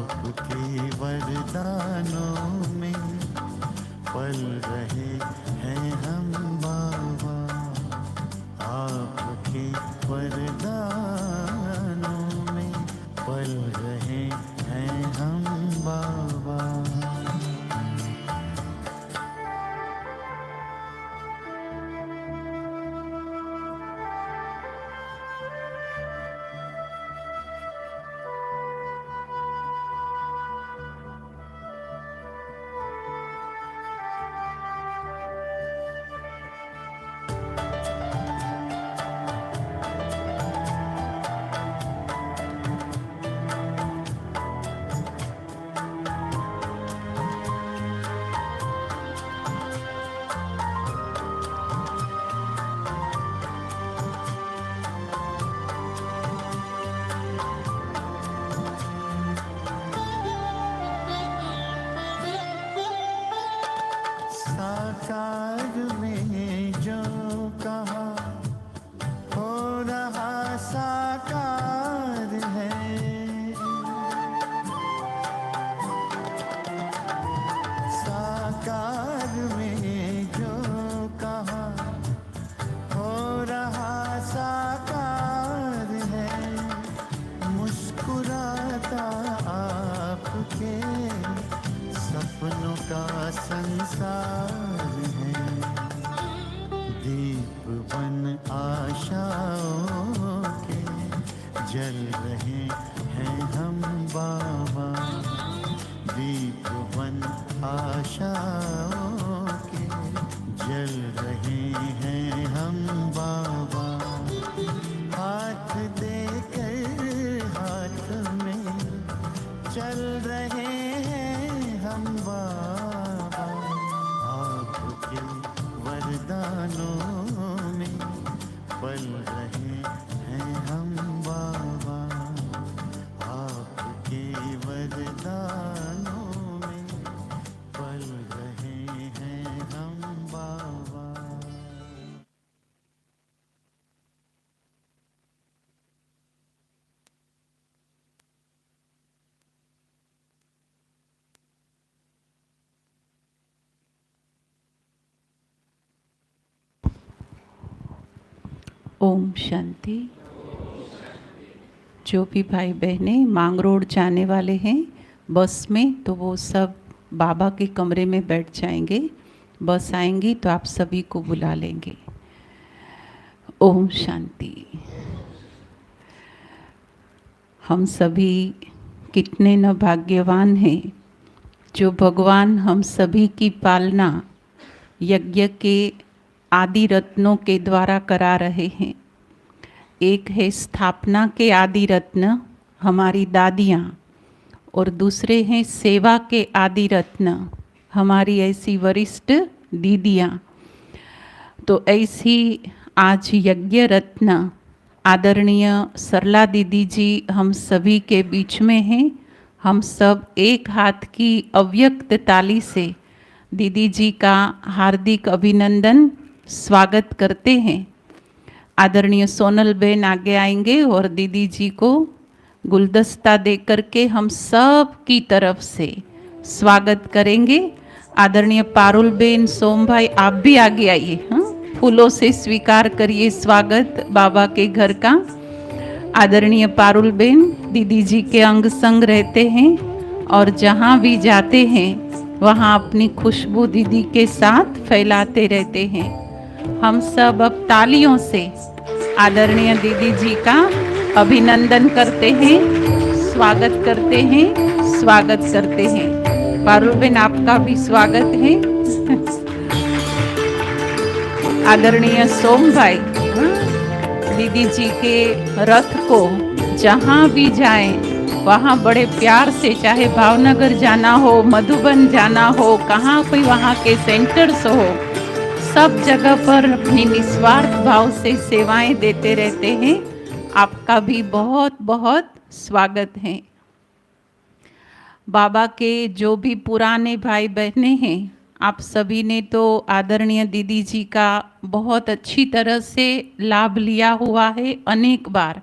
आपके वरदानों में पल रहे हैं हम बाबा, आपके वरदानों में पल रहे हैं हम बाबा। साकार में जो कहा हो रहा साकार है, साकार में जो कहा हो रहा साकार है, मुस्कुराता आपके सपनों का संसार है। दीप बन आशाओं के जल रहे हैं हम बाबा, दीप बन आशाओं के जल रहे हैं हम बाबा। हाथ देकर हाथ में चल रहे हैं हम बाबा, आपके वरदानों में पल रहे हैं हम बाबा, आपके वरदानों में पल रहे हैं हम बाबा। ओम शांति। जो भी भाई बहनें मांग रोड जाने वाले हैं बस में, तो वो सब बाबा के कमरे में बैठ जाएंगे। बस आएंगी तो आप सभी को बुला लेंगे। ओम शांति। हम सभी कितने न भाग्यवान हैं जो भगवान हम सभी की पालना यज्ञ के आदि रत्नों के द्वारा करा रहे हैं। एक है स्थापना के आदि रत्न हमारी दादियाँ, और दूसरे हैं सेवा के आदि रत्न हमारी ऐसी वरिष्ठ दीदियाँ। तो ऐसी आज यज्ञ रत्न आदरणीय सरला दीदी जी हम सभी के बीच में हैं। हम सब एक हाथ की अव्यक्त ताली से दीदी जी का हार्दिक अभिनंदन स्वागत करते हैं। आदरणीय सोनल बेन आगे आएंगे और दीदी जी को गुलदस्ता दे करके हम सब की तरफ से स्वागत करेंगे। आदरणीय पारुल बेन, सोम भाई आप भी आगे आइए। हाँ, फूलों से स्वीकार करिए स्वागत बाबा के घर का। आदरणीय पारुल बेन दीदी जी के अंग संग रहते हैं और जहाँ भी जाते हैं वहाँ अपनी खुशबू दीदी के साथ फैलाते रहते हैं। हम सब अब तालियों से आदरणीय दीदी जी का अभिनंदन करते हैं, स्वागत करते हैं, स्वागत करते हैं। पारुल बेन आपका भी स्वागत है। आदरणीय सोम भाई दीदी जी के रथ को जहाँ भी जाएं वहाँ बड़े प्यार से, चाहे भावनगर जाना हो, मधुबन जाना हो, कहाँ कोई वहाँ के सेंटर्स हो, सब जगह पर अपनी निस्वार्थ भाव से सेवाएं देते रहते हैं। आपका भी बहुत बहुत स्वागत है। बाबा के जो भी पुराने भाई बहनें हैं, आप सभी ने तो आदरणीय दीदी जी का बहुत अच्छी तरह से लाभ लिया हुआ है अनेक बार।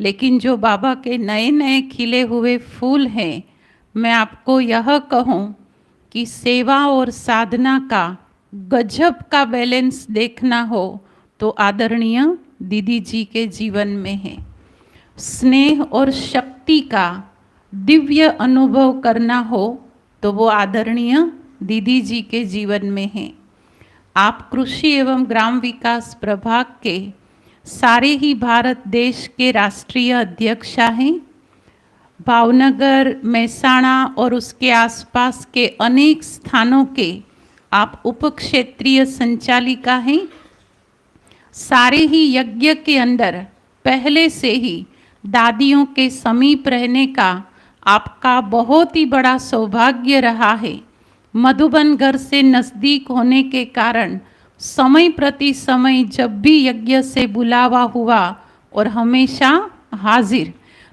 लेकिन जो बाबा के नए नए खिले हुए फूल हैं, मैं आपको यह कहूँ कि सेवा और साधना का गजब का बैलेंस देखना हो तो आदरणीय दीदी जी के जीवन में है। स्नेह और शक्ति का दिव्य अनुभव करना हो तो वो आदरणीय दीदी जी के जीवन में है। आप कृषि एवं ग्राम विकास प्रभाग के सारे ही भारत देश के राष्ट्रीय अध्यक्षा हैं। भावनगर, महसाणा और उसके आसपास के अनेक स्थानों के आप उप क्षेत्रीय संचालिका हैं। सारे ही यज्ञ के अंदर पहले से ही दादियों के समीप रहने का आपका बहुत ही बड़ा सौभाग्य रहा है। मधुबन घर से नज़दीक होने के कारण समय प्रति समय जब भी यज्ञ से बुलावा हुआ और हमेशा हाजिर,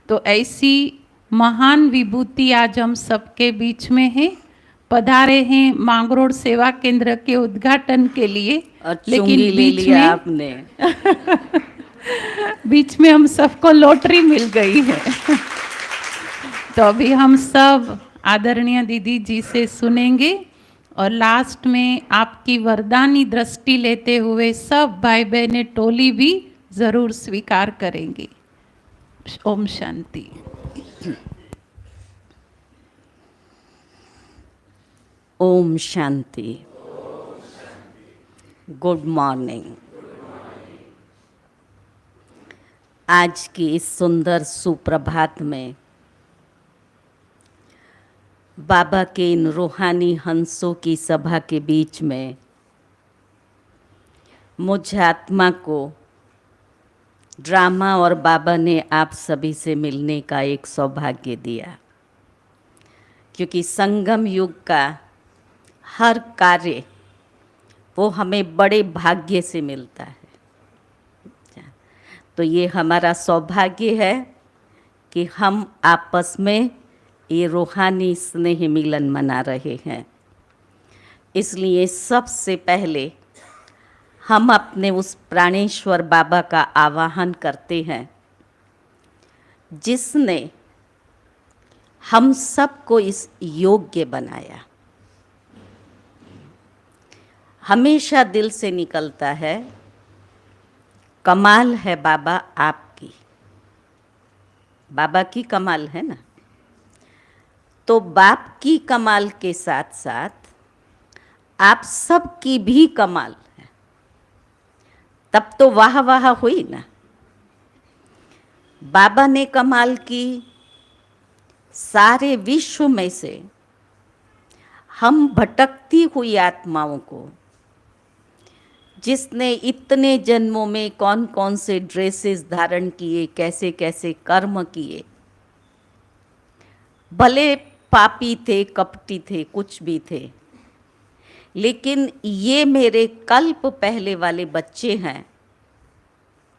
तो ऐसी महान विभूति आज हम सबके बीच में है। पधारे हैं मांगरोड सेवा केंद्र के उद्घाटन के लिए, लेकिन बीच में आपने बीच में हम सबको लॉटरी मिल गई है। तो अभी हम सब आदरणीय दीदी जी से सुनेंगे और लास्ट में आपकी वरदानी दृष्टि लेते हुए सब भाई बहनें टोली भी जरूर स्वीकार करेंगे। ओम शांति। ओम शांति। Good morning. आज की इस सुंदर सुप्रभात में बाबा के इन रूहानी हंसों की सभा के बीच में मुझ आत्मा को ड्रामा और बाबा ने आप सभी से मिलने का एक सौभाग्य दिया, क्योंकि संगम युग का हर कार्य वो हमें बड़े भाग्य से मिलता है। तो ये हमारा सौभाग्य है कि हम आपस में ये रूहानी स्नेह मिलन मना रहे हैं। इसलिए सबसे पहले हम अपने उस प्राणेश्वर बाबा का आवाहन करते हैं, जिसने हम सबको इस योग्य बनाया। हमेशा दिल से निकलता है, कमाल है बाबा आपकी। बाबा की कमाल है ना, तो बाप की कमाल के साथ साथ आप सबकी भी कमाल है। तब तो वाह वाह हुई ना। बाबा ने कमाल की, सारे विश्व में से हम भटकती हुई आत्माओं को, जिसने इतने जन्मों में कौन कौन से ड्रेसेस धारण किए, कैसे कैसे कर्म किए, भले पापी थे, कपटी थे, कुछ भी थे, लेकिन ये मेरे कल्प पहले वाले बच्चे हैं।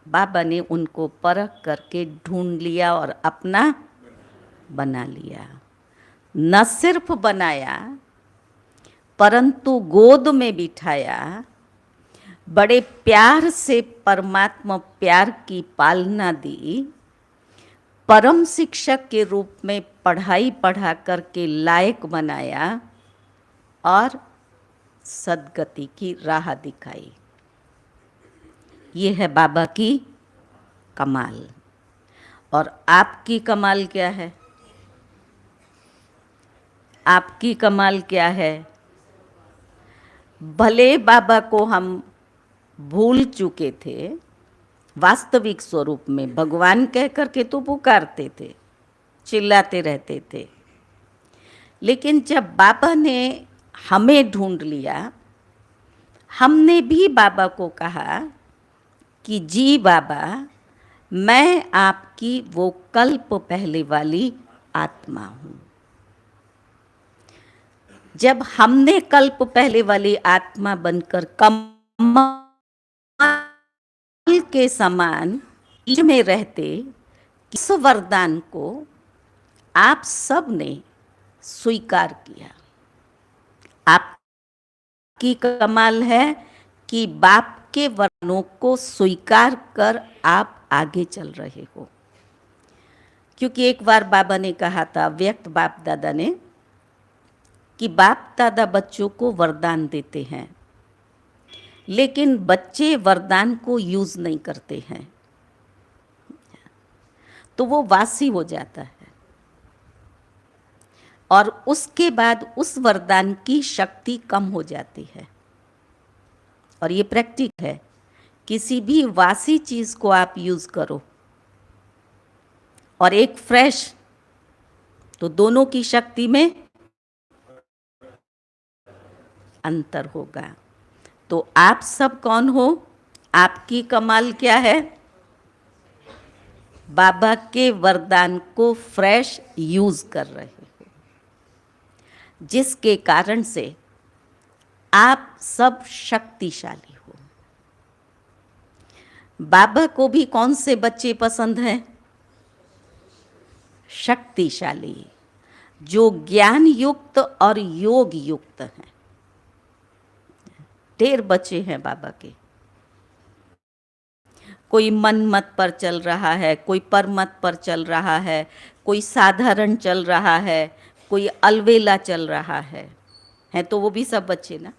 बाबा ने उनको परख करके ढूंढ लिया और अपना बना लिया। न सिर्फ बनाया, परंतु गोद में बिठाया, बड़े प्यार से परमात्मा प्यार की पालना दी, परम शिक्षक के रूप में पढ़ाई पढ़ा करके लायक बनाया और सद्गति की राह दिखाई। ये है बाबा की कमाल। और आपकी कमाल क्या है? आपकी कमाल क्या है? भले बाबा को हम भूल चुके थे, वास्तविक स्वरूप में भगवान कह करके तो पुकारते थे, चिल्लाते रहते थे, लेकिन जब बाबा ने हमें ढूंढ लिया, हमने भी बाबा को कहा कि जी बाबा, मैं आपकी वो कल्प पहले वाली आत्मा हूँ। जब हमने कल्प पहले वाली आत्मा बनकर कमल के समान ईश में रहते, इस वरदान को आप सब ने स्वीकार किया। आपकी कमाल है कि बाप के वरदानों को स्वीकार कर आप आगे चल रहे हो। क्योंकि एक बार बाबा ने कहा था, व्यक्त बाप दादा ने, कि बाप दादा बच्चों को वरदान देते हैं, लेकिन बच्चे वरदान को यूज नहीं करते हैं, तो वो वासी हो जाता है और उसके बाद उस वरदान की शक्ति कम हो जाती है। और ये प्रैक्टिक है, किसी भी वासी चीज को आप यूज करो और एक फ्रेश, तो दोनों की शक्ति में अंतर होगा। तो आप सब कौन हो? आपकी कमाल क्या है? बाबा के वरदान को फ्रेश यूज कर रहे हो, जिसके कारण से आप सब शक्तिशाली हो। बाबा को भी कौन से बच्चे पसंद हैं? शक्तिशाली, जो ज्ञान युक्त और योग युक्त हैं। ढेर बच्चे हैं बाबा के, कोई मन मत पर चल रहा है, कोई परमत पर चल रहा है, कोई साधारण चल रहा है, कोई अलवेला चल रहा है तो वो भी सब बच्चे ना।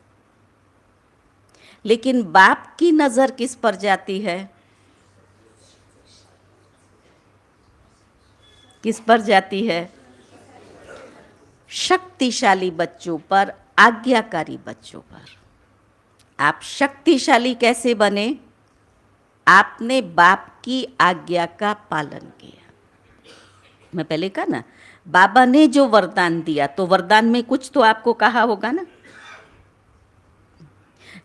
लेकिन बाप की नजर किस पर जाती है? किस पर जाती है? शक्तिशाली बच्चों पर, आज्ञाकारी बच्चों पर। आप शक्तिशाली कैसे बने? आपने बाप की आज्ञा का पालन किया। मैं पहले कहा ना, बाबा ने जो वरदान दिया, तो वरदान में कुछ तो आपको कहा होगा ना।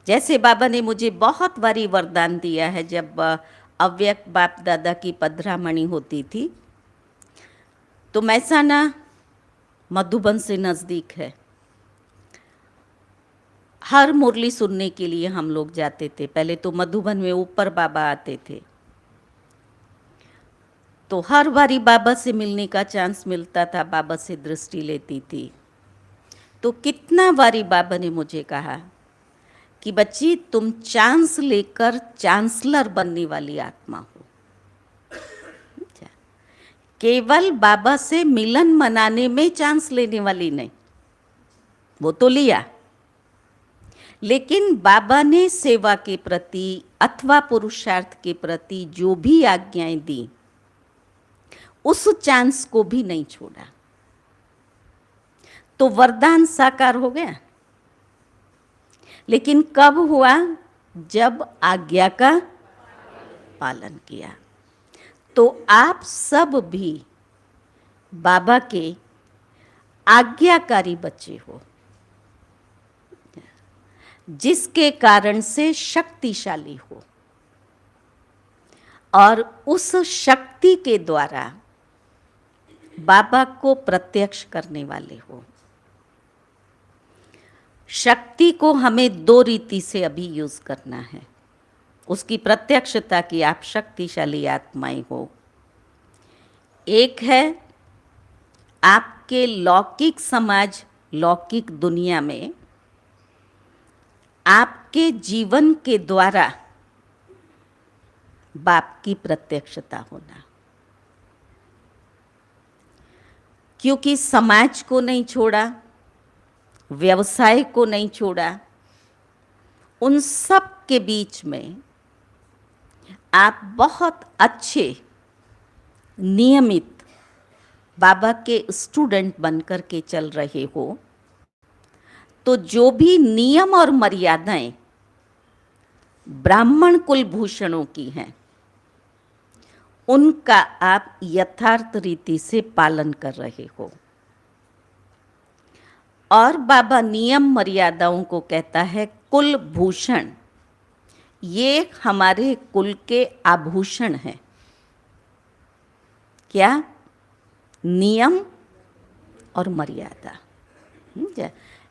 जैसे बाबा ने मुझे बहुत बारी वरदान दिया है, जब अव्यक्त बाप दादा की पधरामणि होती थी, तो मैसाना मधुबन से नज़दीक है, हर मुरली सुनने के लिए हम लोग जाते थे। पहले तो मधुबन में ऊपर बाबा आते थे, तो हर बारी बाबा से मिलने का चांस मिलता था, बाबा से दृष्टि लेती थी। तो कितना बारी बाबा ने मुझे कहा कि बच्ची, तुम चांस लेकर चांसलर बनने वाली आत्मा हो। केवल बाबा से मिलन मनाने में चांस लेने वाली नहीं, वो तो लिया, लेकिन बाबा ने सेवा के प्रति अथवा पुरुषार्थ के प्रति जो भी आज्ञाएं दी, उस चांस को भी नहीं छोड़ा। तो वरदान साकार हो गया। लेकिन कब हुआ? जब आज्ञा का पालन किया। तो आप सब भी बाबा के आज्ञाकारी बच्चे हो, जिसके कारण से शक्तिशाली हो और उस शक्ति के द्वारा बाबा को प्रत्यक्ष करने वाले हो। शक्ति को हमें दो रीति से अभी यूज करना है, उसकी प्रत्यक्षता की आप शक्तिशाली आत्माएं हो। एक है आपके लौकिक समाज, लौकिक दुनिया में आपके जीवन के द्वारा बाप की प्रत्यक्षता होना, क्योंकि समाज को नहीं छोड़ा, व्यवसाय को नहीं छोड़ा, उन सब के बीच में आप बहुत अच्छे नियमित बाबा के स्टूडेंट बनकर के चल रहे हो। तो जो भी नियम और मर्यादाएं ब्राह्मण कुलभूषणों की हैं, उनका आप यथार्थ रीति से पालन कर रहे हो। और बाबा नियम मर्यादाओं को कहता है कुलभूषण, ये हमारे कुल के आभूषण हैं। क्या? नियम और मर्यादा,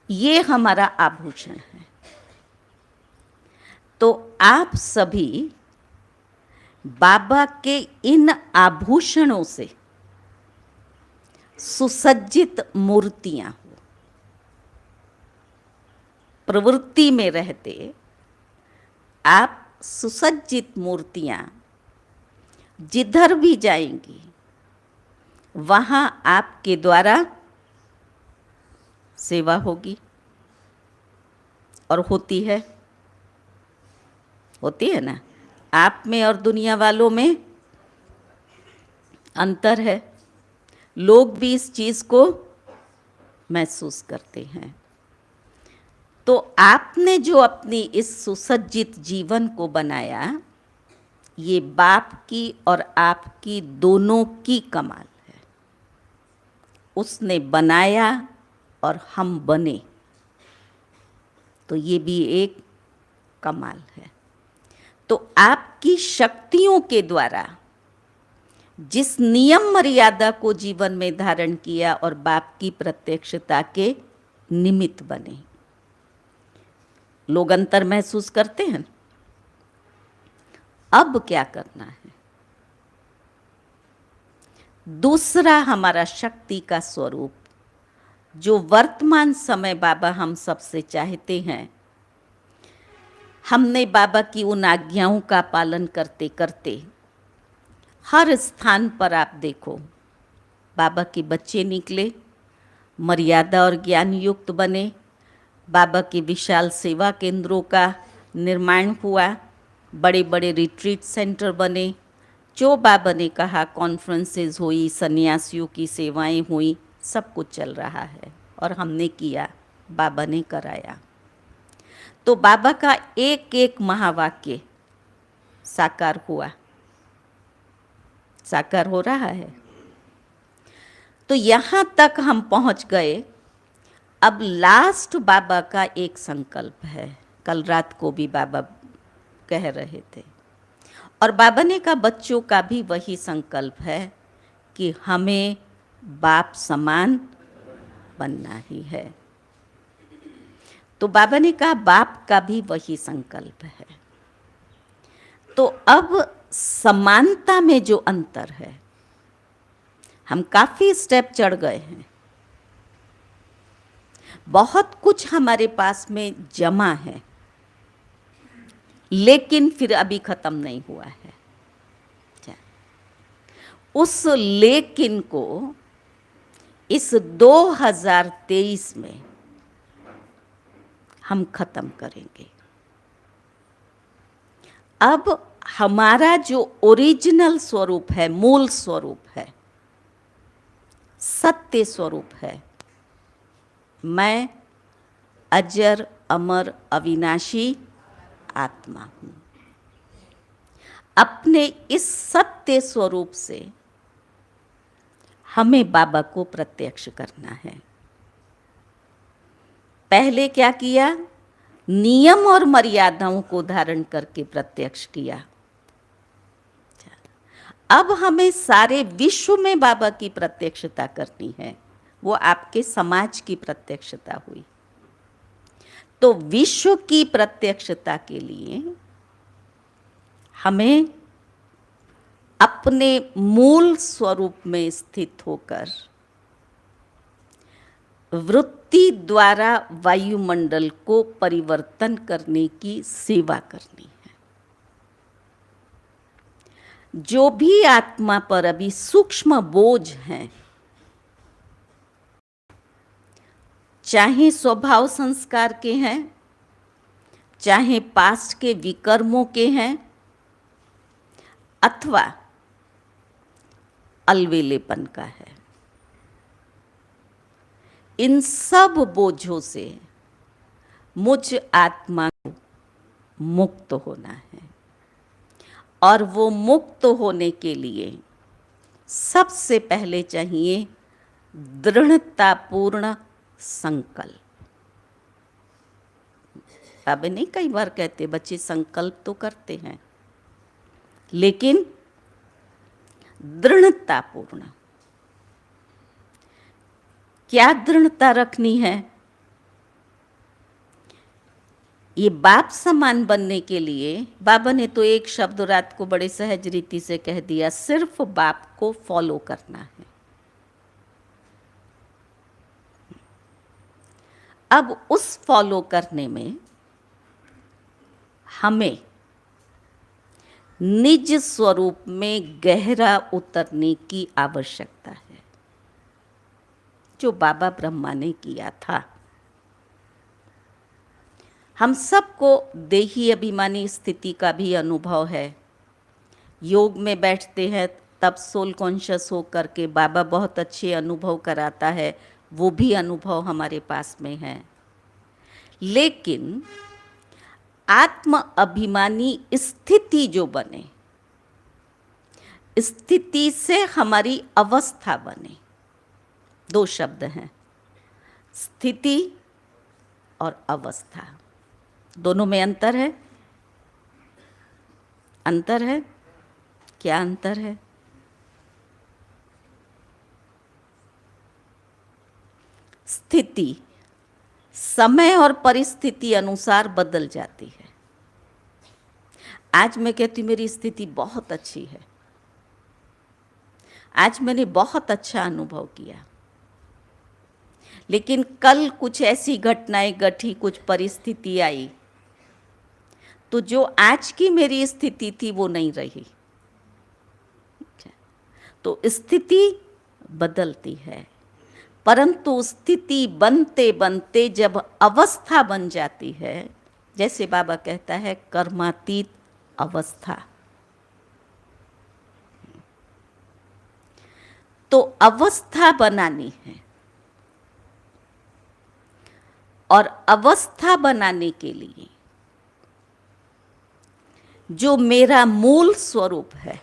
ये हमारा आभूषण है। तो आप सभी बाबा के इन आभूषणों से सुसज्जित मूर्तियां हो। प्रवृत्ति में रहते आप सुसज्जित मूर्तियां जिधर भी जाएंगी वहाँ आपके द्वारा सेवा होगी, और होती है ना। आप में और दुनिया वालों में अंतर है। लोग भी इस चीज़ को महसूस करते हैं। तो आपने जो अपनी इस सुसज्जित जीवन को बनाया, ये बाप की और आपकी दोनों की कमाल है। उसने बनाया और हम बने, तो ये भी एक कमाल है। तो आपकी शक्तियों के द्वारा जिस नियम मर्यादा को जीवन में धारण किया और बाप की प्रत्यक्षता के निमित्त बने, लोग अंतर महसूस करते हैं। अब क्या करना है? दूसरा हमारा शक्ति का स्वरूप, जो वर्तमान समय बाबा हम सबसे चाहते हैं, हमने बाबा की उन आज्ञाओं का पालन करते करते हर स्थान पर आप देखो बाबा के बच्चे निकले, मर्यादा और ज्ञान युक्त बने, बाबा के विशाल सेवा केंद्रों का निर्माण हुआ, बड़े बड़े रिट्रीट सेंटर बने, जो बाबा ने कहा कॉन्फ्रेंसेस हुई, सन्यासियों की सेवाएं हुई, सब कुछ चल रहा है और हमने किया, बाबा ने कराया। तो बाबा का एक एक महावाक्य साकार हुआ, साकार हो रहा है। तो यहाँ तक हम पहुँच गए। अब लास्ट बाबा का एक संकल्प है, कल रात को भी बाबा कह रहे थे, और बाबा ने कहा बच्चों का भी वही संकल्प है कि हमें बाप समान बनना ही है। तो बाबा ने कहा बाप का भी वही संकल्प है। तो अब समानता में जो अंतर है, हम काफी स्टेप चढ़ गए हैं, बहुत कुछ हमारे पास में जमा है, लेकिन फिर अभी खत्म नहीं हुआ है। उस लेकिन को इस 2023 में हम खत्म करेंगे। अब हमारा जो ओरिजिनल स्वरूप है, मूल स्वरूप है, सत्य स्वरूप है, मैं अजर अमर अविनाशी आत्मा हूँ। अपने इस सत्य स्वरूप से हमें बाबा को प्रत्यक्ष करना है। पहले क्या किया? नियम और मर्यादाओं को धारण करके प्रत्यक्ष किया। अब हमें सारे विश्व में बाबा की प्रत्यक्षता करनी है। वो आपके समाज की प्रत्यक्षता हुई। तो विश्व की प्रत्यक्षता के लिए हमें अपने मूल स्वरूप में स्थित होकर वृत्ति द्वारा वायुमंडल को परिवर्तन करने की सेवा करनी है। जो भी आत्मा पर अभी सूक्ष्म बोझ हैं, चाहे स्वभाव संस्कार के हैं, चाहे पास्ट के विकर्मों के हैं, अथवा अलवेलेपन का है, इन सब बोझों से मुझ आत्मा को मुक्त होना है। और वो मुक्त होने के लिए सबसे पहले चाहिए दृढ़तापूर्ण संकल्प। बाबा नहीं कई बार कहते बच्चे संकल्प तो करते हैं, लेकिन दृढ़तापूर्ण। क्या दृढ़ता रखनी है? ये बाप समान बनने के लिए बाबा ने तो एक शब्द रात को बड़े सहज रीति से कह दिया, सिर्फ बाप को फॉलो करना है। अब उस फॉलो करने में हमें निज स्वरूप में गहरा उतरने की आवश्यकता है। जो बाबा ब्रह्मा ने किया था। हम सबको देही अभिमानी स्थिति का भी अनुभव है। योग में बैठते हैं तब सोल कॉन्शियस हो करके बाबा बहुत अच्छे अनुभव कराता है, वो भी अनुभव हमारे पास में है। लेकिन आत्म अभिमानी स्थिति जो बने, स्थिति से हमारी अवस्था बने, दो शब्द हैं, स्थिति और अवस्था। दोनों में अंतर है? अंतर है? क्या अंतर है? स्थिति समय और परिस्थिति अनुसार बदल जाती है। आज मैं कहती हूँ मेरी स्थिति बहुत अच्छी है, आज मैंने बहुत अच्छा अनुभव किया, लेकिन कल कुछ ऐसी घटनाएं घटी, कुछ परिस्थिति आई, तो जो आज की मेरी स्थिति थी वो नहीं रही। तो स्थिति बदलती है, परंतु स्थिति बनते बनते जब अवस्था बन जाती है, जैसे बाबा कहता है कर्मातीत अवस्था, तो अवस्था बनानी है। और अवस्था बनाने के लिए जो मेरा मूल स्वरूप है,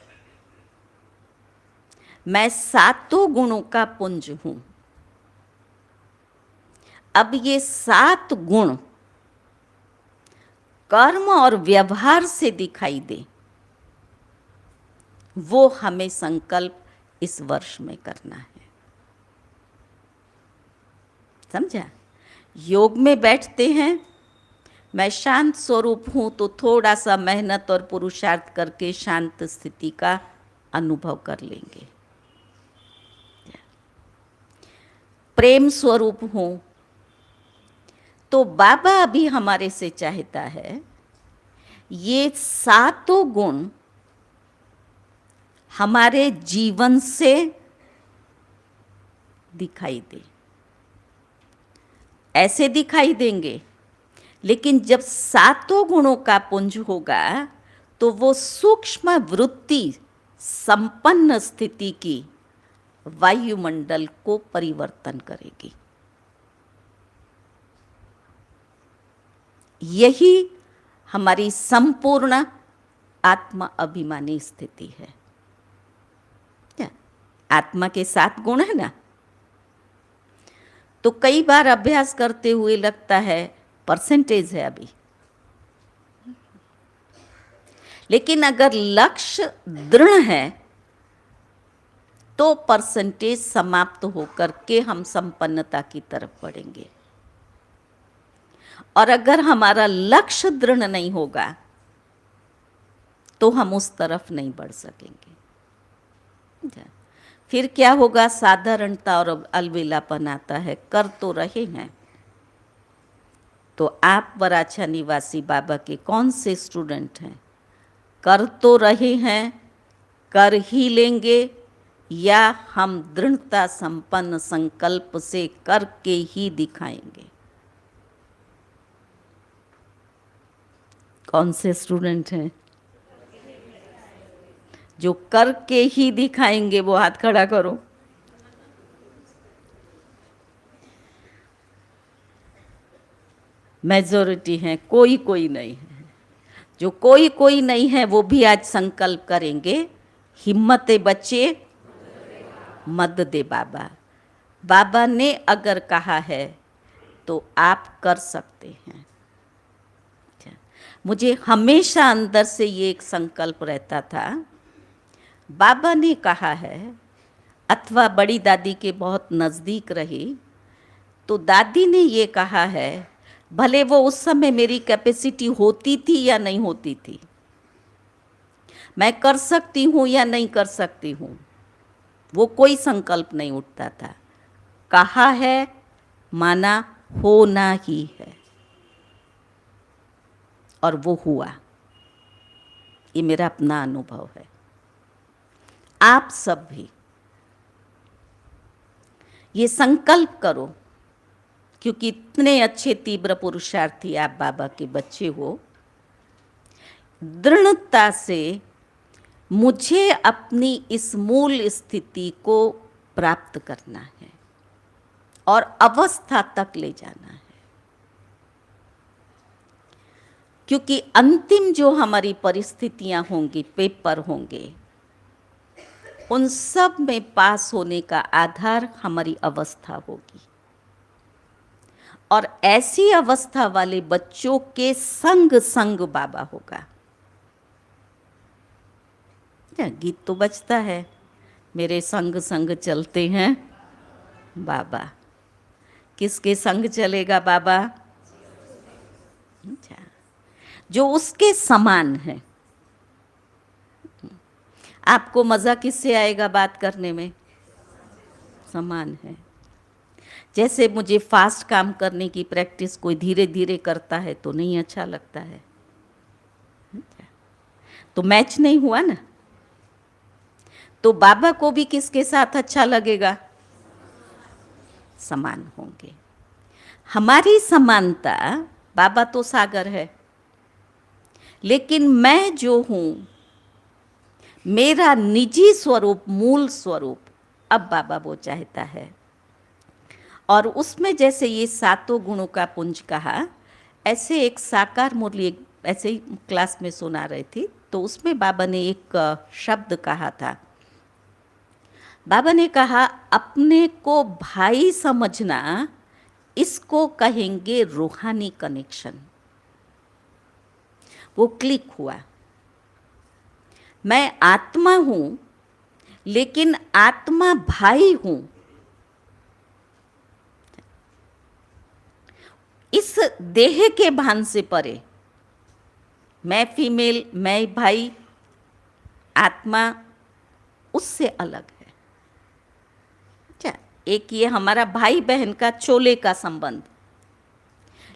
मैं सातों गुणों का पुंज हूं। अब ये 7 गुण कर्म और व्यवहार से दिखाई दे, वो हमें संकल्प इस वर्ष में करना है। समझा? योग में बैठते हैं, मैं शांत स्वरूप हूं, तो थोड़ा सा मेहनत और पुरुषार्थ करके शांत स्थिति का अनुभव कर लेंगे। प्रेम स्वरूप हूं, तो बाबा अभी हमारे से चाहता है ये 7 गुण हमारे जीवन से दिखाई दे। ऐसे दिखाई देंगे, लेकिन जब 7 गुणों का पुंज होगा तो वो सूक्ष्म वृत्ति संपन्न स्थिति की वायुमंडल को परिवर्तन करेगी। यही हमारी संपूर्ण आत्मा अभिमानी स्थिति है। क्या आत्मा के 7 गुण है ना? तो कई बार अभ्यास करते हुए लगता है परसेंटेज है अभी, लेकिन अगर लक्ष्य दृढ़ है तो परसेंटेज समाप्त होकर के हम संपन्नता की तरफ बढ़ेंगे। और अगर हमारा लक्ष्य दृढ़ नहीं होगा तो हम उस तरफ नहीं बढ़ सकेंगे। फिर क्या होगा? साधारणता और अलबेलापन आता है। कर तो रहे हैं, तो आप वराछा निवासी बाबा के कौन से स्टूडेंट हैं? कर तो रहे हैं, कर ही लेंगे, या हम दृढ़ता संपन्न संकल्प से करके ही दिखाएंगे? कौन से स्टूडेंट हैं जो करके ही दिखाएंगे? वो हाथ खड़ा करो। मेजॉरिटी हैं, कोई कोई नहीं है। जो कोई कोई नहीं है वो भी आज संकल्प करेंगे, हिम्मत बच्चे मद दे बाबा। बाबा ने अगर कहा है तो आप कर सकते हैं। मुझे हमेशा अंदर से ये एक संकल्प रहता था, बाबा ने कहा है, अथवा बड़ी दादी के बहुत नज़दीक रही तो दादी ने ये कहा है, भले वो उस समय मेरी कैपेसिटी होती थी या नहीं होती थी, मैं कर सकती हूँ या नहीं कर सकती हूँ, वो कोई संकल्प नहीं उठता था। कहा है, माना, होना ही है, और वो हुआ। ये मेरा अपना अनुभव है। आप सब भी ये संकल्प करो, क्योंकि इतने अच्छे तीव्र पुरुषार्थी आप बाबा के बच्चे हो, दृढ़ता से मुझे अपनी इस मूल स्थिति को प्राप्त करना है और अवस्था तक ले जाना है, क्योंकि अंतिम जो हमारी परिस्थितियां होंगी, पेपर होंगे, उन सब में पास होने का आधार हमारी अवस्था होगी। और ऐसी अवस्था वाले बच्चों के संग संग बाबा होगा। गीत तो बजता है, मेरे संग संग चलते हैं बाबा। किसके संग चलेगा बाबा? अच्छा, जो उसके समान है। आपको मज़ा किससे आएगा बात करने में? समान है। जैसे मुझे फास्ट काम करने की प्रैक्टिस कोई धीरे धीरे करता है तो नहीं अच्छा लगता है, तो मैच नहीं हुआ ना। तो बाबा को भी किसके साथ अच्छा लगेगा? समान होंगे। हमारी समानता, बाबा तो सागर है, लेकिन मैं जो हूँ, मेरा निजी स्वरूप, मूल स्वरूप, अब बाबा वो चाहता है। और उसमें जैसे ये सातों गुणों का पुंज कहा, ऐसे एक साकार मुरली ऐसे ही क्लास में सुना रही थी, तो उसमें बाबा ने एक शब्द कहा था। बाबा ने कहा, अपने को भाई समझना, इसको कहेंगे रूहानी कनेक्शन। वो क्लिक हुआ। मैं आत्मा हूँ, लेकिन आत्मा भाई हूँ। इस देह के भान से परे, मैं फीमेल, मैं भाई, आत्मा उससे अलग है। अच्छा, एक ये हमारा भाई बहन का चोले का संबंध,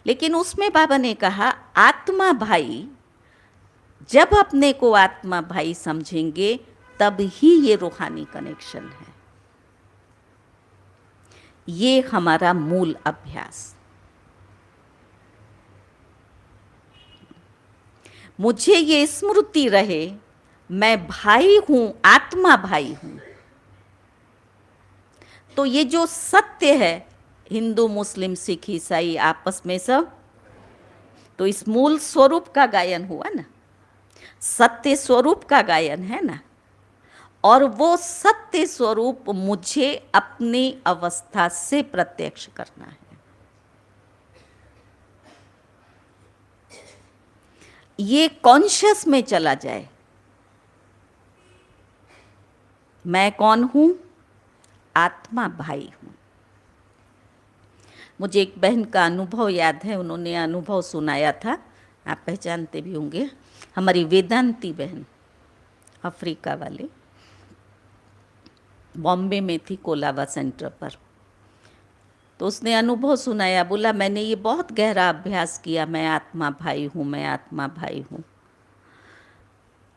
लेकिन उसमें बाबा ने कहा, आत्मा भाई, जब अपने को आत्मा भाई समझेंगे तब ही ये रूहानी कनेक्शन है। ये हमारा मूल अभ्यास। मुझे ये स्मृति रहे, मैं भाई हूं, आत्मा भाई हूं। तो ये जो सत्य है, हिंदू, मुस्लिम, सिख, ईसाई आपस में सब, तो इस मूल स्वरूप का गायन हुआ ना, सत्य स्वरूप का गायन है ना। और वो सत्य स्वरूप मुझे अपनी अवस्था से प्रत्यक्ष करना है। ये कॉन्शियस में चला जाए। मैं कौन हूं? आत्मा भाई हूं। मुझे एक बहन का अनुभव याद है, उन्होंने अनुभव सुनाया था, आप पहचानते भी होंगे, हमारी वेदांती बहन, अफ्रीका वाले, बॉम्बे में थी, कोलाबा सेंटर पर। तो उसने अनुभव सुनाया, बोला मैंने ये बहुत गहरा अभ्यास किया, मैं आत्मा भाई हूँ, मैं आत्मा भाई हूँ।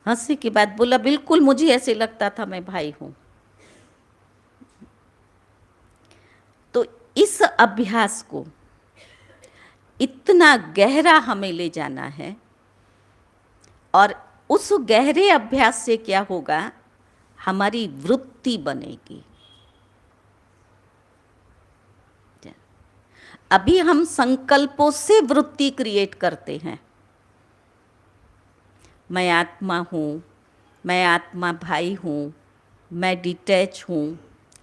हंसी की बात, बोला बिल्कुल मुझे ऐसे लगता था मैं भाई हूँ। तो इस अभ्यास को इतना गहरा हमें ले जाना है, और उस गहरे अभ्यास से क्या होगा, हमारी वृत्ति बनेगी। अभी हम संकल्पों से वृत्ति क्रिएट करते हैं। मैं आत्मा हूँ, मैं आत्मा भाई हूँ, मैं डिटैच हूँ,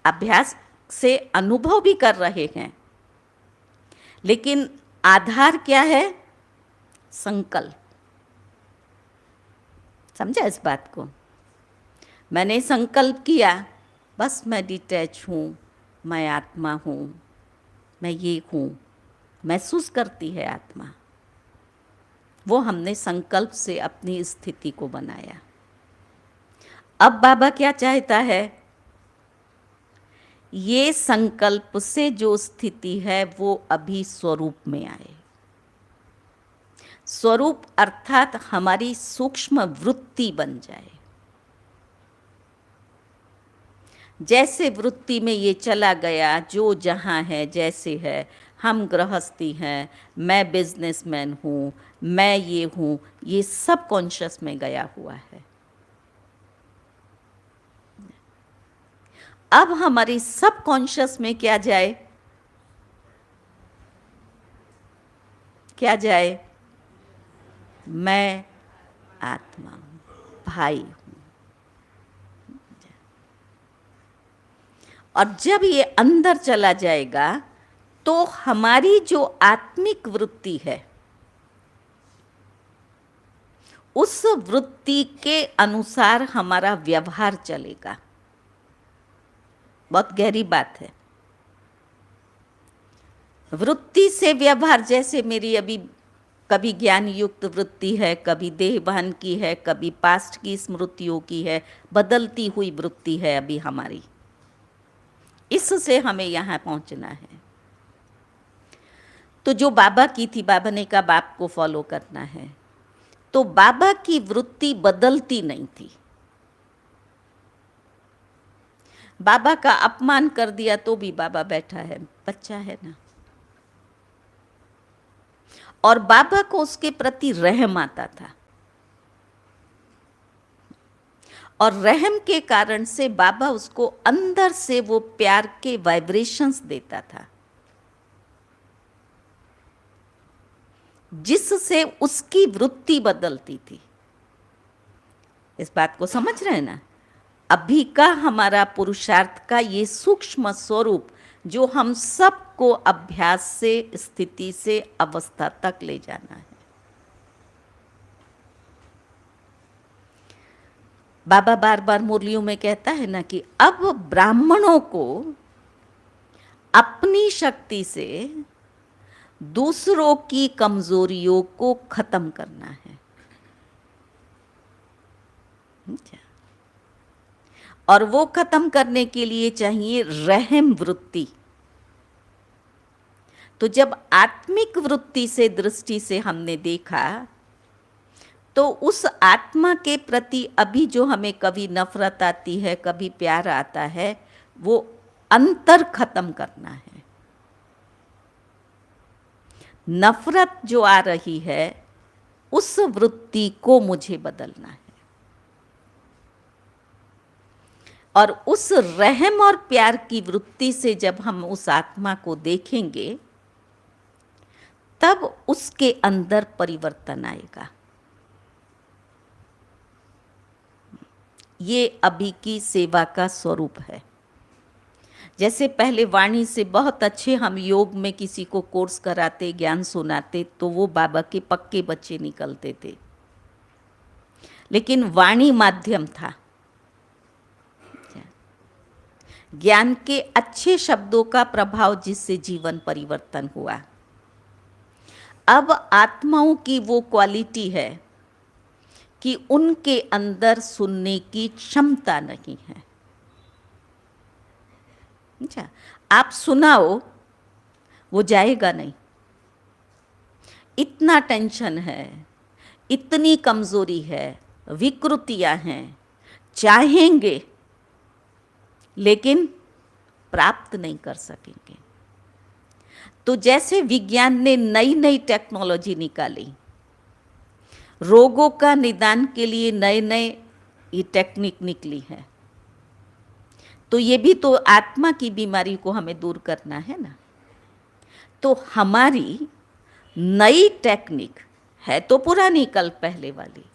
अभ्यास से अनुभव भी कर रहे हैं, लेकिन आधार क्या है? संकल्प। समझा इस बात को? मैंने संकल्प किया, बस मैं डिटैच हूँ, मैं आत्मा हूँ, मैं ये हूँ, महसूस करती है आत्मा। वो हमने संकल्प से अपनी स्थिति को बनाया। अब बाबा क्या चाहता है? ये संकल्प से जो स्थिति है वो अभी स्वरूप में आए। स्वरूप अर्थात हमारी सूक्ष्म वृत्ति बन जाए। जैसे वृत्ति में ये चला गया, जो जहाँ है जैसे है, हम गृहस्थी हैं, मैं बिजनेसमैन हूँ, मैं ये हूँ, ये सब कॉन्शियस में गया हुआ है। अब हमारी सब कॉन्शियस में क्या जाए? क्या जाए? मैं आत्मा हूँ, भाई हूँ। और जब ये अंदर चला जाएगा तो हमारी जो आत्मिक वृत्ति है, उस वृत्ति के अनुसार हमारा व्यवहार चलेगा। बहुत गहरी बात है। वृत्ति से व्यवहार, जैसे मेरी अभी कभी ज्ञान युक्त वृत्ति है, कभी देहभान की है, कभी पास्ट की स्मृतियों की है, बदलती हुई वृत्ति है अभी हमारी। इससे हमें यहाँ पहुँचना है। तो जो बाबा की थी, बाबा ने कहा बाप को फॉलो करना है, तो बाबा की वृत्ति बदलती नहीं थी। बाबा का अपमान कर दिया तो भी बाबा बैठा है, बच्चा है ना। और बाबा को उसके प्रति रहम आता था, और रहम के कारण से बाबा उसको अंदर से वो प्यार के वाइब्रेशंस देता था, जिससे उसकी वृत्ति बदलती थी। इस बात को समझ रहे हैं ना? अभी का हमारा पुरुषार्थ का ये सूक्ष्म स्वरूप जो हम सबको अभ्यास से, स्थिति से अवस्था तक ले जाना है। बाबा बार बार मुरलियों में कहता है ना कि अब ब्राह्मणों को अपनी शक्ति से दूसरों की कमजोरियों को खत्म करना है। और वो खत्म करने के लिए चाहिए रहम वृत्ति। तो जब आत्मिक वृत्ति से, दृष्टि से हमने देखा, तो उस आत्मा के प्रति अभी जो हमें कभी नफरत आती है, कभी प्यार आता है, वो अंतर खत्म करना है। नफरत जो आ रही है, उस वृत्ति को मुझे बदलना है। और उस रहम और प्यार की वृत्ति से जब हम उस आत्मा को देखेंगे, तब उसके अंदर परिवर्तन आएगा। ये अभी की सेवा का स्वरूप है। जैसे पहले वाणी से बहुत अच्छे हम योग में किसी को कोर्स कराते, ज्ञान सुनाते, तो वो बाबा के पक्के बच्चे निकलते थे, लेकिन वाणी माध्यम था। ज्ञान के अच्छे शब्दों का प्रभाव जिससे जीवन परिवर्तन हुआ। अब आत्माओं की वो क्वालिटी है कि उनके अंदर सुनने की क्षमता नहीं है। अच्छा, आप सुनाओ, वो जाएगा नहीं। इतना टेंशन है, इतनी कमजोरी है, विकृतियां हैं, चाहेंगे लेकिन प्राप्त नहीं कर सकेंगे। तो जैसे विज्ञान ने नई नई टेक्नोलॉजी निकाली, रोगों का निदान के लिए नए नए ये टेक्निक निकली है, तो ये भी तो आत्मा की बीमारी को हमें दूर करना है ना। तो हमारी नई टेक्निक है तो पुरानी, कल पहले वाली,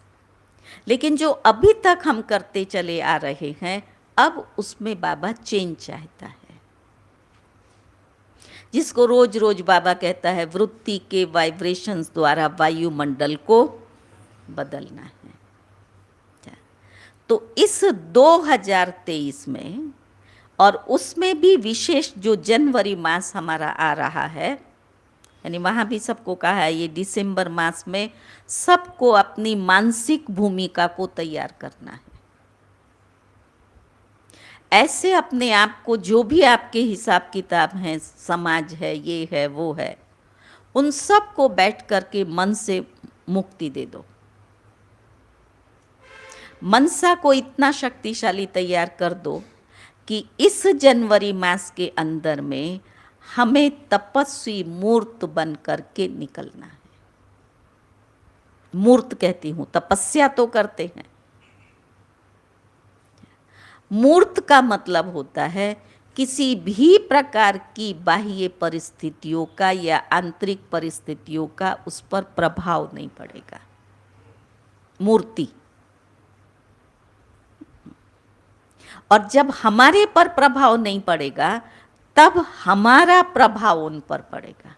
लेकिन जो अभी तक हम करते चले आ रहे हैं, अब उसमें बाबा चेंज चाहता है। जिसको रोज रोज बाबा कहता है वृत्ति के वाइब्रेशंस द्वारा वायुमंडल को बदलना है। तो इस 2023 में, और उसमें भी विशेष जो जनवरी मास हमारा आ रहा है, यानी वहाँ भी सबको कहा है ये दिसंबर मास में सबको अपनी मानसिक भूमिका को तैयार करना है। ऐसे अपने आप को, जो भी आपके हिसाब किताब हैं, समाज है, ये है, वो है, उन सब को बैठ करके मन से मुक्ति दे दो। मनसा को इतना शक्तिशाली तैयार कर दो कि इस जनवरी मास के अंदर में हमें तपस्वी मूर्त बन करके निकलना है। मूर्त कहती हूं, तपस्या तो करते हैं। मूर्त का मतलब होता है किसी भी प्रकार की बाह्य परिस्थितियों का या आंतरिक परिस्थितियों का उस पर प्रभाव नहीं पड़ेगा। मूर्ति। और जब हमारे पर प्रभाव नहीं पड़ेगा तब हमारा प्रभाव उन पर पड़ेगा।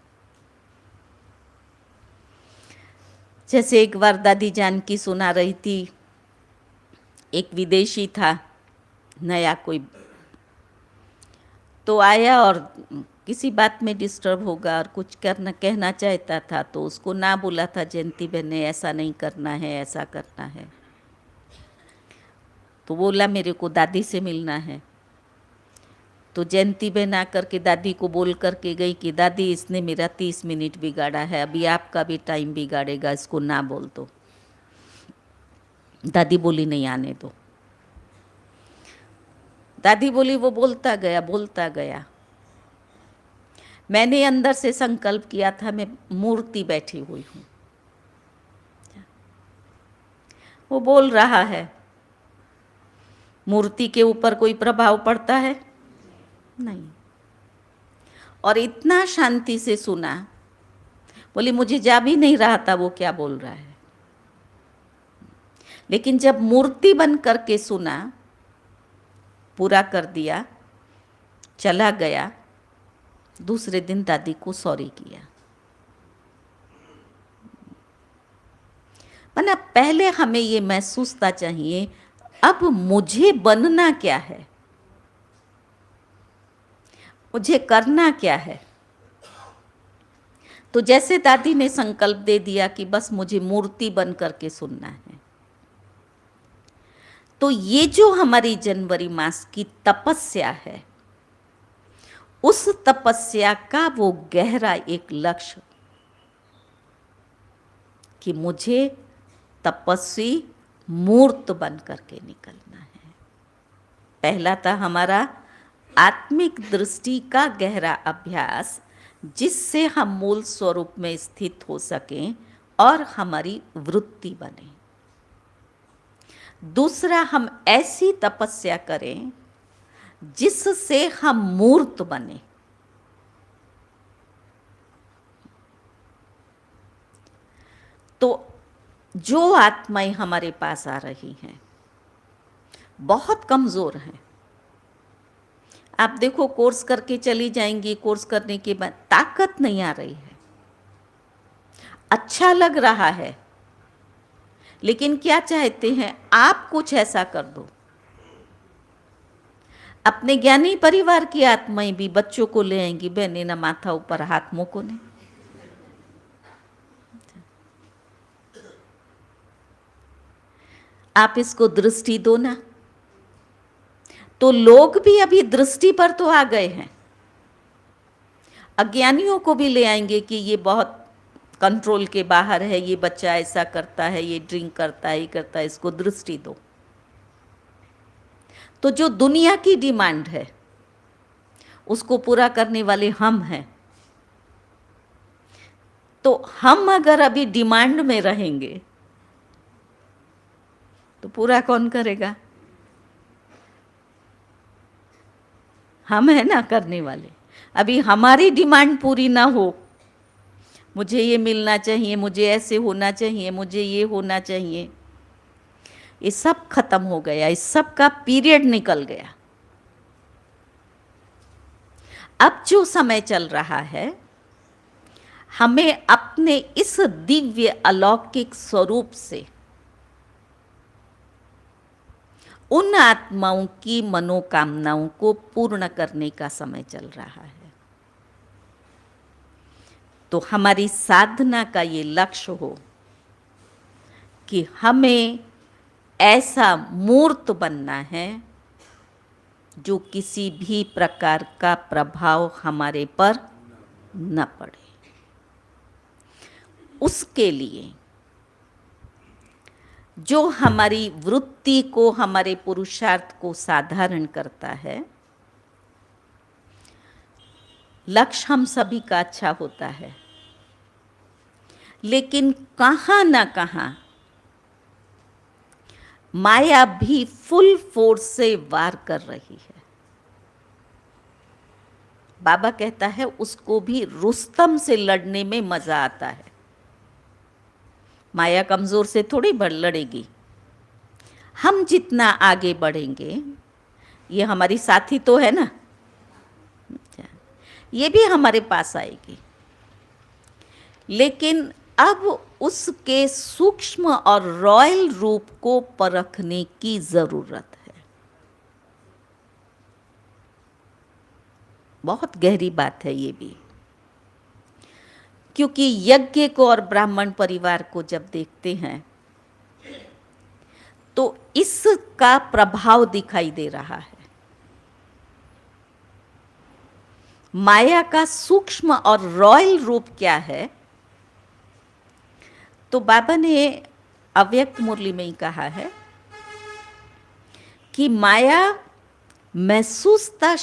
जैसे एक बार दादी जानकी सुना रही थी, एक विदेशी था, नया कोई तो आया और किसी बात में डिस्टर्ब होगा और कुछ कहना चाहता था, तो उसको ना बोला था जयंती बहन ने ऐसा नहीं करना है, ऐसा करना है। तो बोला मेरे को दादी से मिलना है। तो जयंती बहन आकर के दादी को बोल करके गई कि दादी इसने मेरा 30 मिनट बिगाड़ा है, अभी आपका भी टाइम बिगाड़ेगा, इसको ना बोल दो। दादी बोली नहीं, आने दो। दादी बोली वो बोलता गया। मैंने अंदर से संकल्प किया था मैं मूर्ति बैठी हुई हूँ, वो बोल रहा है। मूर्ति के ऊपर कोई प्रभाव पड़ता है? नहीं। और इतना शांति से सुना, बोली मुझे जा भी नहीं रहा था वो क्या बोल रहा है। लेकिन जब मूर्ति बन करके सुना, पूरा कर दिया, चला गया। दूसरे दिन दादी को सॉरी किया। मतलब पहले हमें ये महसूसता चाहिए अब मुझे बनना क्या है, मुझे करना क्या है। तो जैसे दादी ने संकल्प दे दिया कि बस मुझे मूर्ति बन करके सुनना है, तो ये जो हमारी जनवरी मास की तपस्या है, उस तपस्या का वो गहरा एक लक्ष्य कि मुझे तपस्वी मूर्त बन करके निकलना है। पहला था हमारा आत्मिक दृष्टि का गहरा अभ्यास, जिससे हम मूल स्वरूप में स्थित हो सकें और हमारी वृत्ति बने। दूसरा, हम ऐसी तपस्या करें जिससे हम मूर्त बने। तो जो आत्माएं हमारे पास आ रही हैं बहुत कमजोर हैं। आप देखो कोर्स करके चली जाएंगी, कोर्स करने के बाद ताकत नहीं आ रही है, अच्छा लग रहा है, लेकिन क्या चाहते हैं आप कुछ ऐसा कर दो। अपने ज्ञानी परिवार की आत्माएं भी बच्चों को ले आएंगी, बहने ना माथा ऊपर हाथ मुको ने। आप इसको दृष्टि दो ना। तो लोग भी अभी दृष्टि पर तो आ गए हैं। अज्ञानियों को भी ले आएंगे कि ये बहुत कंट्रोल के बाहर है, ये बच्चा ऐसा करता है, ये ड्रिंक करता है, ये करता है, इसको दृष्टि दो। तो जो दुनिया की डिमांड है उसको पूरा करने वाले हम हैं। तो हम अगर अभी डिमांड में रहेंगे तो पूरा कौन करेगा? हम है ना करने वाले। अभी हमारी डिमांड पूरी ना हो, मुझे ये मिलना चाहिए, मुझे ऐसे होना चाहिए, मुझे ये होना चाहिए, ये सब खत्म हो गया, इस सब का पीरियड निकल गया। अब जो समय चल रहा है, हमें अपने इस दिव्य अलौकिक स्वरूप से उन आत्माओं की मनोकामनाओं को पूर्ण करने का समय चल रहा है। तो हमारी साधना का ये लक्ष्य हो कि हमें ऐसा मूर्त बनना है जो किसी भी प्रकार का प्रभाव हमारे पर न पड़े। उसके लिए जो हमारी वृत्ति को, हमारे पुरुषार्थ को साधारण करता है, लक्ष्य हम सभी का अच्छा होता है, लेकिन कहाँ ना कहाँ माया भी फुल फोर्स से वार कर रही है। बाबा कहता है उसको भी रुस्तम से लड़ने में मजा आता है। माया कमजोर से थोड़ी लड़ेगी। हम जितना आगे बढ़ेंगे, ये हमारी साथी तो है ना, ये भी हमारे पास आएगी, लेकिन अब उसके सूक्ष्म और रॉयल रूप को परखने की जरूरत है। बहुत गहरी बात है ये भी, क्योंकि यज्ञ को और ब्राह्मण परिवार को जब देखते हैं तो इसका प्रभाव दिखाई दे रहा है। माया का सूक्ष्म और रॉयल रूप क्या है, तो बाबा ने अव्यक्त मुरली में ही कहा है कि माया महसूसता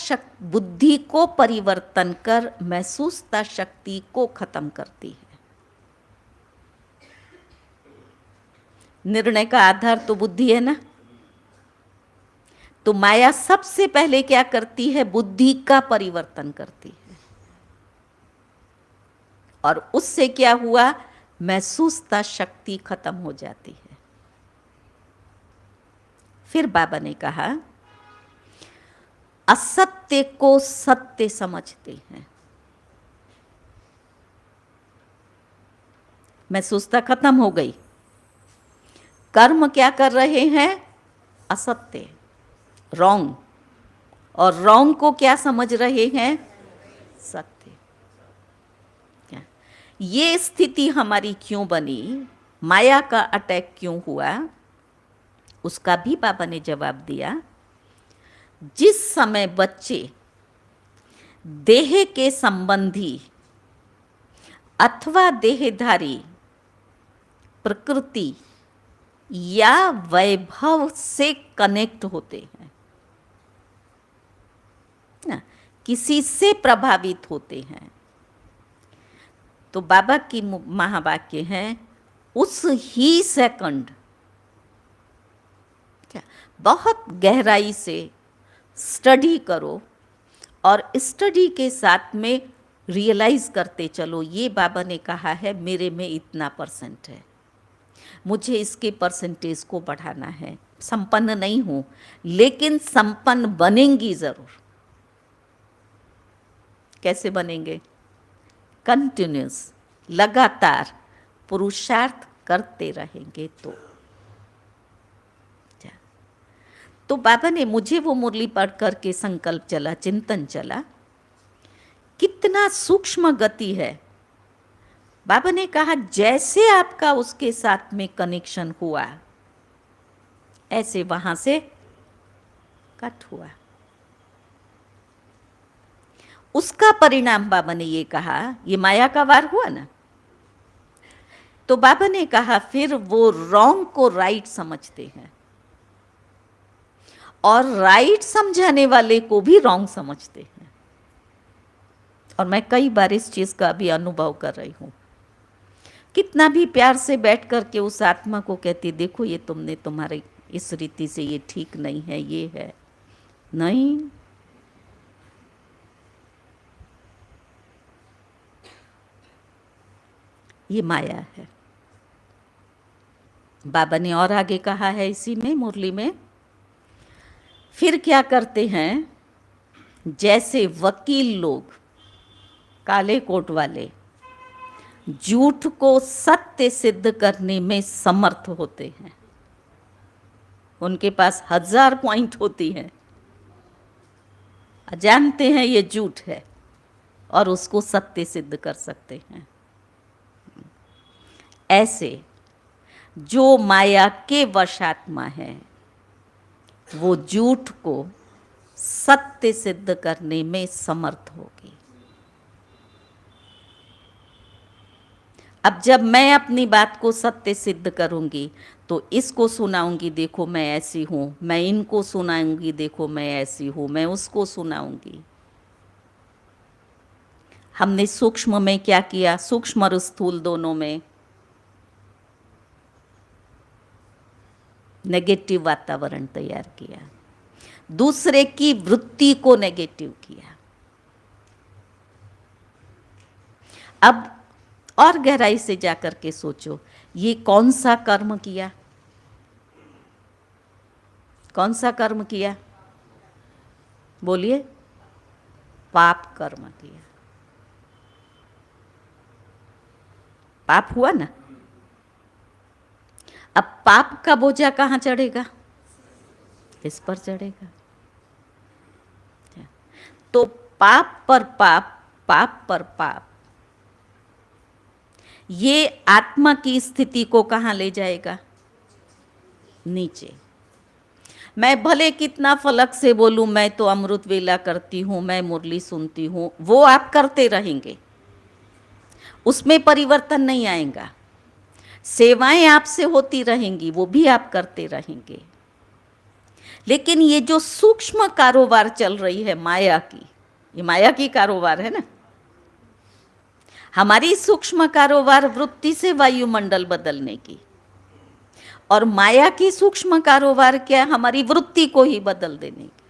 बुद्धि को परिवर्तन कर महसूसता शक्ति को खत्म करती है। निर्णय का आधार तो बुद्धि है ना, तो माया सबसे पहले क्या करती है, बुद्धि का परिवर्तन करती है। और उससे क्या हुआ, महसूसता शक्ति खत्म हो जाती है। फिर बाबा ने कहा असत्य को सत्य समझते हैं। महसूसता खत्म हो गई, कर्म क्या कर रहे हैं, असत्य, रॉन्ग, और रॉन्ग को क्या समझ रहे हैं, सत्य। ये स्थिति हमारी क्यों बनी, माया का अटैक क्यों हुआ, उसका भी बाबा ने जवाब दिया। जिस समय बच्चे देह के संबंधी अथवा देहधारी प्रकृति या वैभव से कनेक्ट होते हैं ना, किसी से प्रभावित होते हैं, तो बाबा की महावाक्य है उस ही सेकंड बहुत गहराई से स्टडी करो और स्टडी के साथ में रियलाइज करते चलो, ये बाबा ने कहा है मेरे में इतना परसेंट है, मुझे इसके परसेंटेज को बढ़ाना है। संपन्न नहीं हूं, लेकिन संपन्न बनेंगी जरूर। कैसे बनेंगे, कंटिन्यूस, लगातार पुरुषार्थ करते रहेंगे तो बाबा ने मुझे वो मुरली पढ़ करके संकल्प चला, चिंतन चला, कितना सूक्ष्म गति है। बाबा ने कहा जैसे आपका उसके साथ में कनेक्शन हुआ, ऐसे वहां से कट हुआ। उसका परिणाम बाबा ने ये कहा, ये माया का वार हुआ ना, तो बाबा ने कहा फिर वो रॉन्ग को राइट समझते हैं और राइट समझाने वाले को भी रॉन्ग समझते हैं। और मैं कई बार इस चीज का भी अनुभव कर रही हूं। कितना भी प्यार से बैठ करके उस आत्मा को कहती, देखो ये तुमने तुम्हारे इस रीति से ये ठीक नहीं है, ये है नहीं, ये माया है। बाबा ने और आगे कहा है इसी में मुरली में, फिर क्या करते हैं, जैसे वकील लोग काले कोट वाले झूठ को सत्य सिद्ध करने में समर्थ होते हैं, उनके पास 1000 पॉइंट होती हैं, जानते हैं ये झूठ है और उसको सत्य सिद्ध कर सकते हैं। ऐसे जो माया के वशात्मा है वो झूठ को सत्य सिद्ध करने में समर्थ होगी। अब जब मैं अपनी बात को सत्य सिद्ध करूंगी तो इसको सुनाऊंगी, देखो मैं ऐसी हूं, मैं इनको सुनाऊंगी, देखो मैं ऐसी हूं, मैं उसको सुनाऊंगी, हमने सूक्ष्म में क्या किया, सूक्ष्म और स्थूल दोनों में नेगेटिव वातावरण तैयार किया, दूसरे की वृत्ति को नेगेटिव किया। अब और गहराई से जाकर के सोचो, ये कौन सा कर्म किया, कौन सा कर्म किया, बोलिए, पाप कर्म किया। पाप हुआ ना। अब पाप का बोझा कहाँ चढ़ेगा, किस पर चढ़ेगा। तो पाप पर पाप, पाप पर पाप, ये आत्मा की स्थिति को कहाँ ले जाएगा, नीचे। मैं भले कितना फलक से बोलूं, मैं तो अमृत वेला करती हूं, मैं मुरली सुनती हूं, वो आप करते रहेंगे, उसमें परिवर्तन नहीं आएगा। सेवाएं आपसे होती रहेंगी, वो भी आप करते रहेंगे। लेकिन ये जो सूक्ष्म कारोबार चल रही है माया की, ये माया की कारोबार है ना। हमारी सूक्ष्म कारोबार वृत्ति से वायुमंडल बदलने की, और माया की सूक्ष्म कारोबार क्या, हमारी वृत्ति को ही बदल देने की।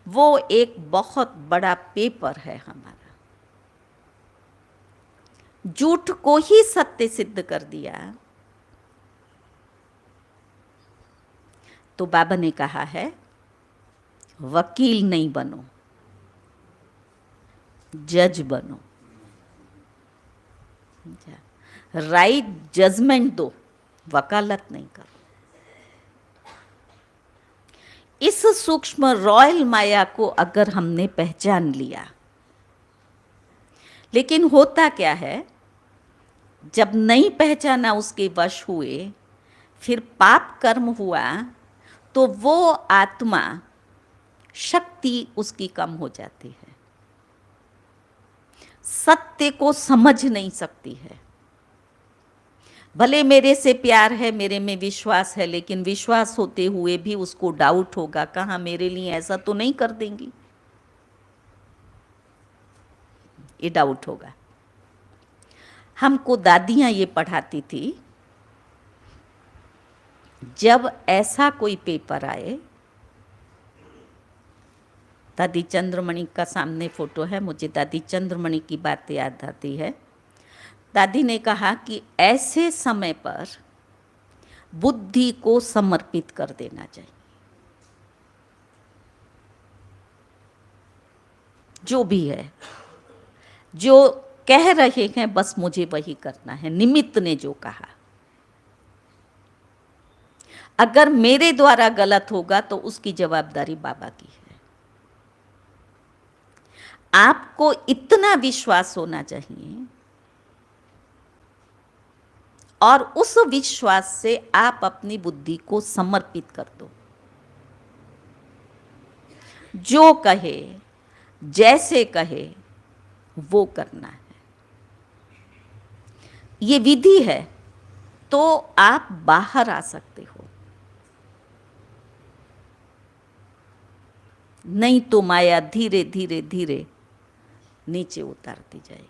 वो एक बहुत बड़ा पेपर है हमारा। झूठ को ही सत्य सिद्ध कर दिया। तो बाबा ने कहा है, वकील नहीं बनो, जज बनो, राइट जजमेंट दो, वकालत नहीं करो। इस सूक्ष्म रॉयल माया को अगर हमने पहचान लिया, लेकिन होता क्या है, जब नहीं पहचाना, उसके वश हुए, फिर पाप कर्म हुआ, तो वो आत्मा शक्ति उसकी कम हो जाती है, सत्य को समझ नहीं सकती है। भले मेरे से प्यार है, मेरे में विश्वास है, लेकिन विश्वास होते हुए भी उसको डाउट होगा, कहाँ मेरे लिए ऐसा तो नहीं कर देंगी, ये डाउट होगा। हमको दादियाँ ये पढ़ाती थी, जब ऐसा कोई पेपर आए, दादी चंद्रमणि का सामने फोटो है, मुझे दादी चंद्रमणि की बात याद आती है। दादी ने कहा कि ऐसे समय पर बुद्धि को समर्पित कर देना चाहिए, जो भी है, जो कह रहे हैं बस मुझे वही करना है, निमित्त ने जो कहा। अगर मेरे द्वारा गलत होगा तो उसकी जवाबदारी बाबा की है। आपको इतना विश्वास होना चाहिए, और उस विश्वास से आप अपनी बुद्धि को समर्पित कर दो। जो कहे, जैसे कहे, वो करना है। ये विधि है, तो आप बाहर आ सकते हो, नहीं तो माया धीरे धीरे धीरे नीचे उतारती जाएगी।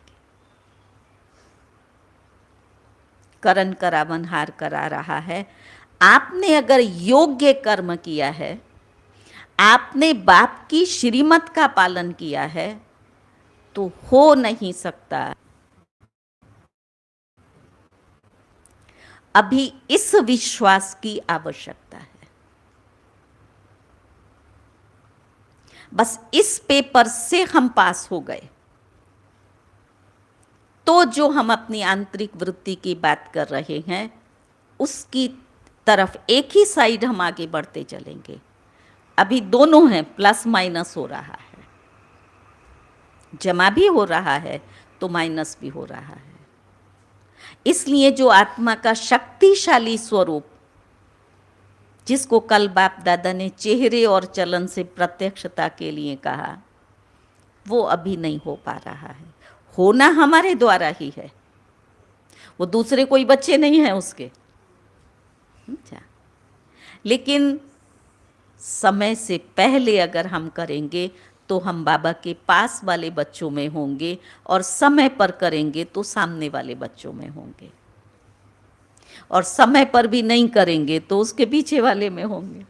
करण करावन हार करा रहा है। आपने अगर योग्य कर्म किया है, आपने बाप की श्रीमत का पालन किया है, तो हो नहीं सकता। अभी इस विश्वास की आवश्यकता है। बस इस पेपर से हम पास हो गए, तो जो हम अपनी आंतरिक वृत्ति की बात कर रहे हैं, उसकी तरफ एक ही साइड हम आगे बढ़ते चलेंगे। अभी दोनों हैं, प्लस माइनस हो रहा है, जमा भी हो रहा है तो माइनस भी हो रहा है। इसलिए जो आत्मा का शक्तिशाली स्वरूप, जिसको कल बाप दादा ने चेहरे और चलन से प्रत्यक्षता के लिए कहा, वो अभी नहीं हो पा रहा है। होना हमारे द्वारा ही है, वो दूसरे कोई बच्चे नहीं हैं उसके। अच्छा, लेकिन समय से पहले अगर हम करेंगे तो हम बाबा के पास वाले बच्चों में होंगे, और समय पर करेंगे तो सामने वाले बच्चों में होंगे, और समय पर भी नहीं करेंगे तो उसके पीछे वाले में होंगे।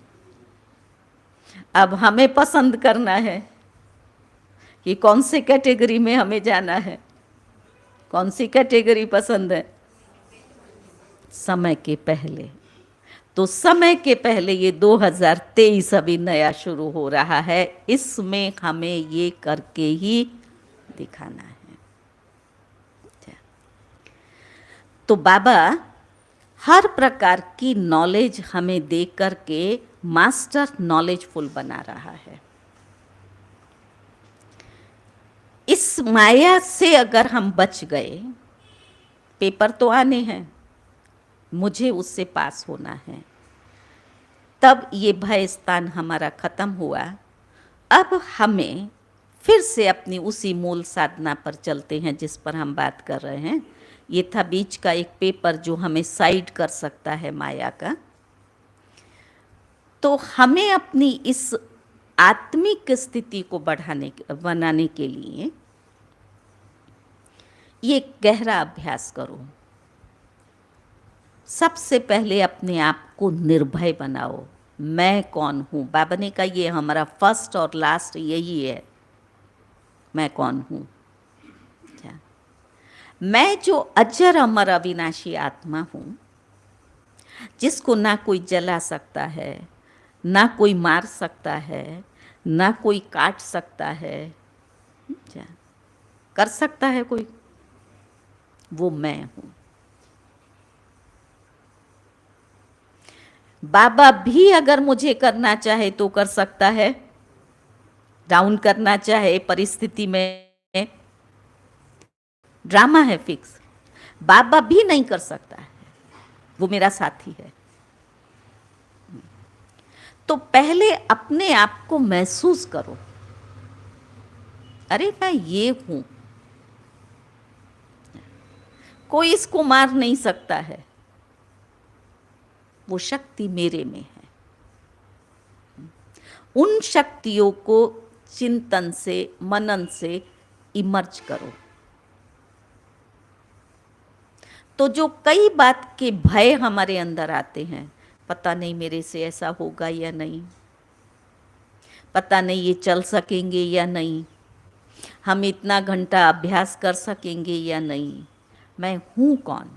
अब हमें पसंद करना है कि कौन से कैटेगरी में हमें जाना है। कौन सी कैटेगरी पसंद है? समय के पहले। तो समय के पहले ये 2023 अभी नया शुरू हो रहा है, इसमें हमें ये करके ही दिखाना है। तो बाबा हर प्रकार की नॉलेज हमें दे करके मास्टर नॉलेजफुल बना रहा है। इस माया से अगर हम बच गए, पेपर तो आने हैं, मुझे उससे पास होना है, तब ये भय स्थान हमारा खत्म हुआ। अब हमें फिर से अपनी उसी मूल साधना पर चलते हैं जिस पर हम बात कर रहे हैं। ये था बीच का एक पेपर जो हमें साइड कर सकता है माया का। तो हमें अपनी इस आत्मिक स्थिति को बनाने के लिए ये गहरा अभ्यास करो। सबसे पहले अपने आप को निर्भय बनाओ। मैं कौन हूँ? बाबा ने कहा ये हमारा फर्स्ट और लास्ट यही है, मैं कौन हूँ। मैं जो अजर अमर अविनाशी आत्मा हूँ, जिसको ना कोई जला सकता है, ना कोई मार सकता है, ना कोई काट सकता है, कर सकता है कोई? वो मैं हूँ। बाबा भी अगर मुझे करना चाहे तो कर सकता है, डाउन करना चाहे परिस्थिति में, ड्रामा है फिक्स, बाबा भी नहीं कर सकता है, वो मेरा साथी है। तो पहले अपने आप को महसूस करो, अरे मैं ये हूं, कोई इसको मार नहीं सकता है, वो शक्ति मेरे में है। उन शक्तियों को चिंतन से, मनन से इमर्ज करो। तो जो कई बात के भय हमारे अंदर आते हैं, पता नहीं मेरे से ऐसा होगा या नहीं, पता नहीं ये चल सकेंगे या नहीं, हम इतना घंटा अभ्यास कर सकेंगे या नहीं, मैं हूँ कौन?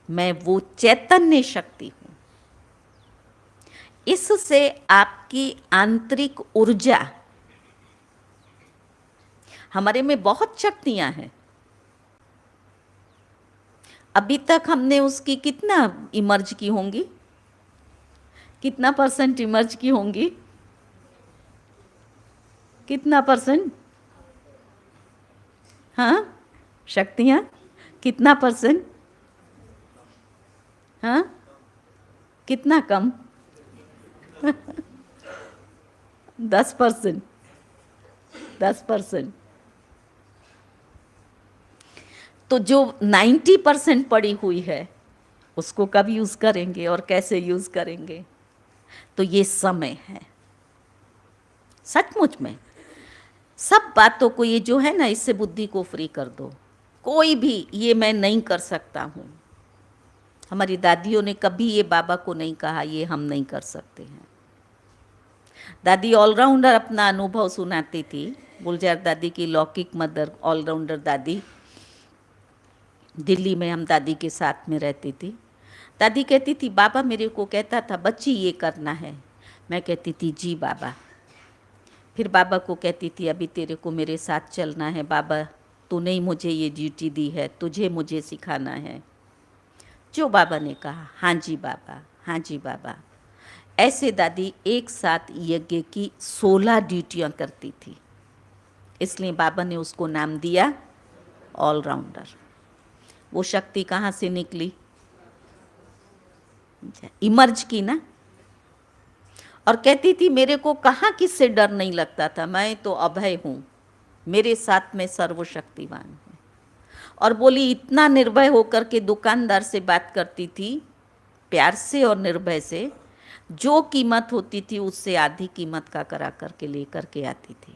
मैं वो चैतन्य शक्ति हूँ। इससे आपकी आंतरिक ऊर्जा, हमारे में बहुत शक्तियां हैं, अभी तक हमने उसकी कितना इमर्ज की होंगी? कितना % इमर्ज की होंगी? कितना %? हाँ, शक्तियां कितना %? हाँ, कितना कम? 10%। 10%। तो जो 90% पड़ी हुई है उसको कब यूज़ करेंगे और कैसे यूज़ करेंगे? तो ये समय है। सचमुच में सब बातों को, ये जो है ना, इससे बुद्धि को फ्री कर दो। कोई भी ये मैं नहीं कर सकता हूँ, हमारी दादियों ने कभी ये बाबा को नहीं कहा ये हम नहीं कर सकते हैं। दादी ऑलराउंडर अपना अनुभव सुनाती थी। गुलजार दादी की लौकिक मदर, ऑलराउंडर दादी, दिल्ली में हम दादी के साथ में रहती थी। दादी कहती थी बाबा मेरे को कहता था बच्ची ये करना है, मैं कहती थी जी बाबा। फिर बाबा को कहती थी अभी तेरे को मेरे साथ चलना है बाबा, तूने ही मुझे ये ड्यूटी दी है, तुझे मुझे सिखाना है। जो बाबा ने कहा हाँ जी बाबा, हाँ जी बाबा। ऐसे दादी एक साथ यज्ञ की 16 ड्यूटियाँ करती थी, इसलिए बाबा ने उसको नाम दिया ऑलराउंडर। वो शक्ति कहाँ से निकली? इमर्ज की ना। और कहती थी मेरे को कहाँ किससे डर नहीं लगता था, मैं तो अभय हूँ, मेरे साथ में सर्वशक्तिवान है। और बोली इतना निर्भय होकर के दुकानदार से बात करती थी, प्यार से और निर्भय से। जो कीमत होती थी उससे आधी कीमत का करा करके लेकर के आती थी।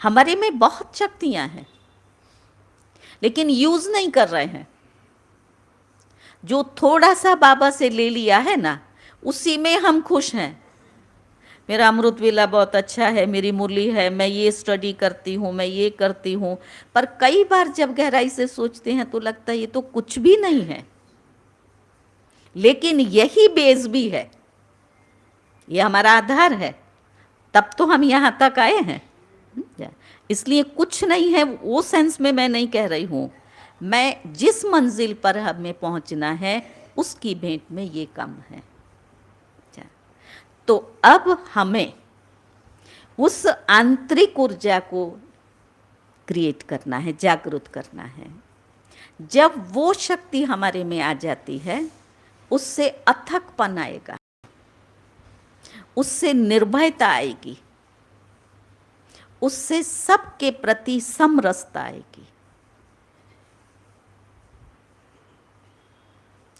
हमारे में बहुत शक्तियां हैं, लेकिन यूज नहीं कर रहे हैं। जो थोड़ा सा बाबा से ले लिया है ना, उसी में हम खुश हैं। मेरा अमृत वेला बहुत अच्छा है, मेरी मुरली है, मैं ये स्टडी करती हूँ, मैं ये करती हूँ। पर कई बार जब गहराई से सोचते हैं तो लगता है ये तो कुछ भी नहीं है, लेकिन यही बेस भी है, ये हमारा आधार है, तब तो हम यहाँ तक आए हैं। इसलिए कुछ नहीं है वो सेंस में मैं नहीं कह रही हूँ। मैं जिस मंजिल पर हमें पहुँचना है उसकी भेंट में ये कम है। तो अब हमें उस आंतरिक ऊर्जा को क्रिएट करना है, जागृत करना है। जब वो शक्ति हमारे में आ जाती है, उससे अथकपन आएगा, उससे निर्भयता आएगी, उससे सबके प्रति समरसता आएगी।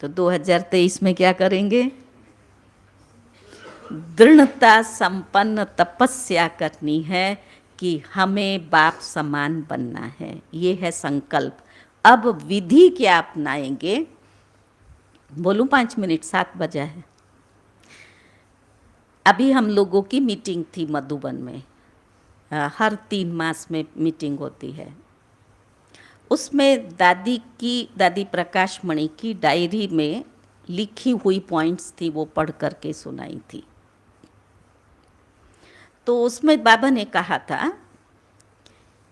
तो 2023 में क्या करेंगे? दृढ़ता संपन्न तपस्या करनी है कि हमें बाप समान बनना है। ये है संकल्प। अब विधि क्या अपनाएंगे? बोलूं 5 मिनट, 7 बजा है। अभी हम लोगों की मीटिंग थी मधुबन में, हर 3 मास में मीटिंग होती है। उसमें दादी प्रकाश मणि की डायरी में लिखी हुई पॉइंट्स थी, वो पढ़ करके सुनाई थी। तो उसमें बाबा ने कहा था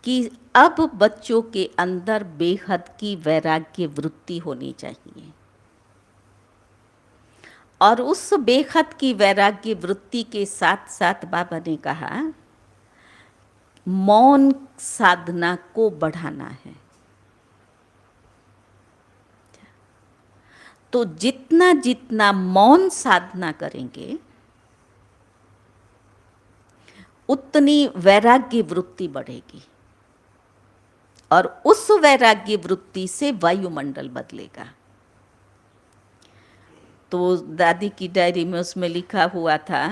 कि अब बच्चों के अंदर बेहद की वैराग्य वृत्ति होनी चाहिए, और उस बेहद की वैराग्य वृत्ति के साथ साथ बाबा ने कहा मौन साधना को बढ़ाना है। तो जितना जितना मौन साधना करेंगे उतनी वैराग्य वृत्ति बढ़ेगी, और उस वैराग्य वृत्ति से वायुमंडल बदलेगा। तो दादी की डायरी में उसमें लिखा हुआ था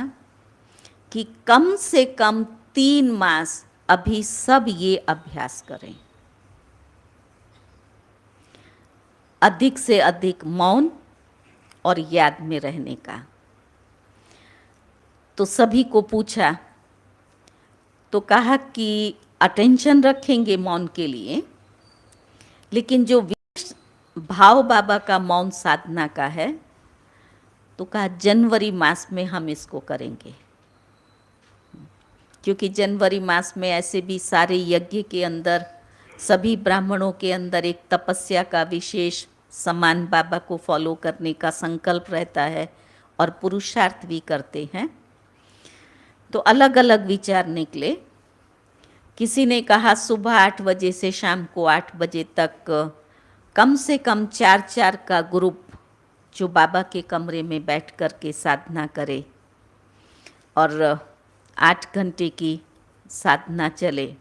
कि कम से कम 3 मास अभी सब ये अभ्यास करें, अधिक से अधिक मौन और याद में रहने का। तो सभी को पूछा तो कहा कि अटेंशन रखेंगे मौन के लिए, लेकिन जो भाव बाबा का मौन साधना का है, तो कहा जनवरी मास में हम इसको करेंगे, क्योंकि जनवरी मास में ऐसे भी सारे यज्ञ के अंदर सभी ब्राह्मणों के अंदर एक तपस्या का विशेष समान बाबा को फॉलो करने का संकल्प रहता है, और पुरुषार्थ भी करते हैं। तो अलग अलग विचार निकले। किसी ने कहा सुबह 8 बजे से शाम को 8 बजे तक कम से कम 4-4 का ग्रुप जो बाबा के कमरे में बैठ कर के साधना करे, और 8 घंटे की साधना चले।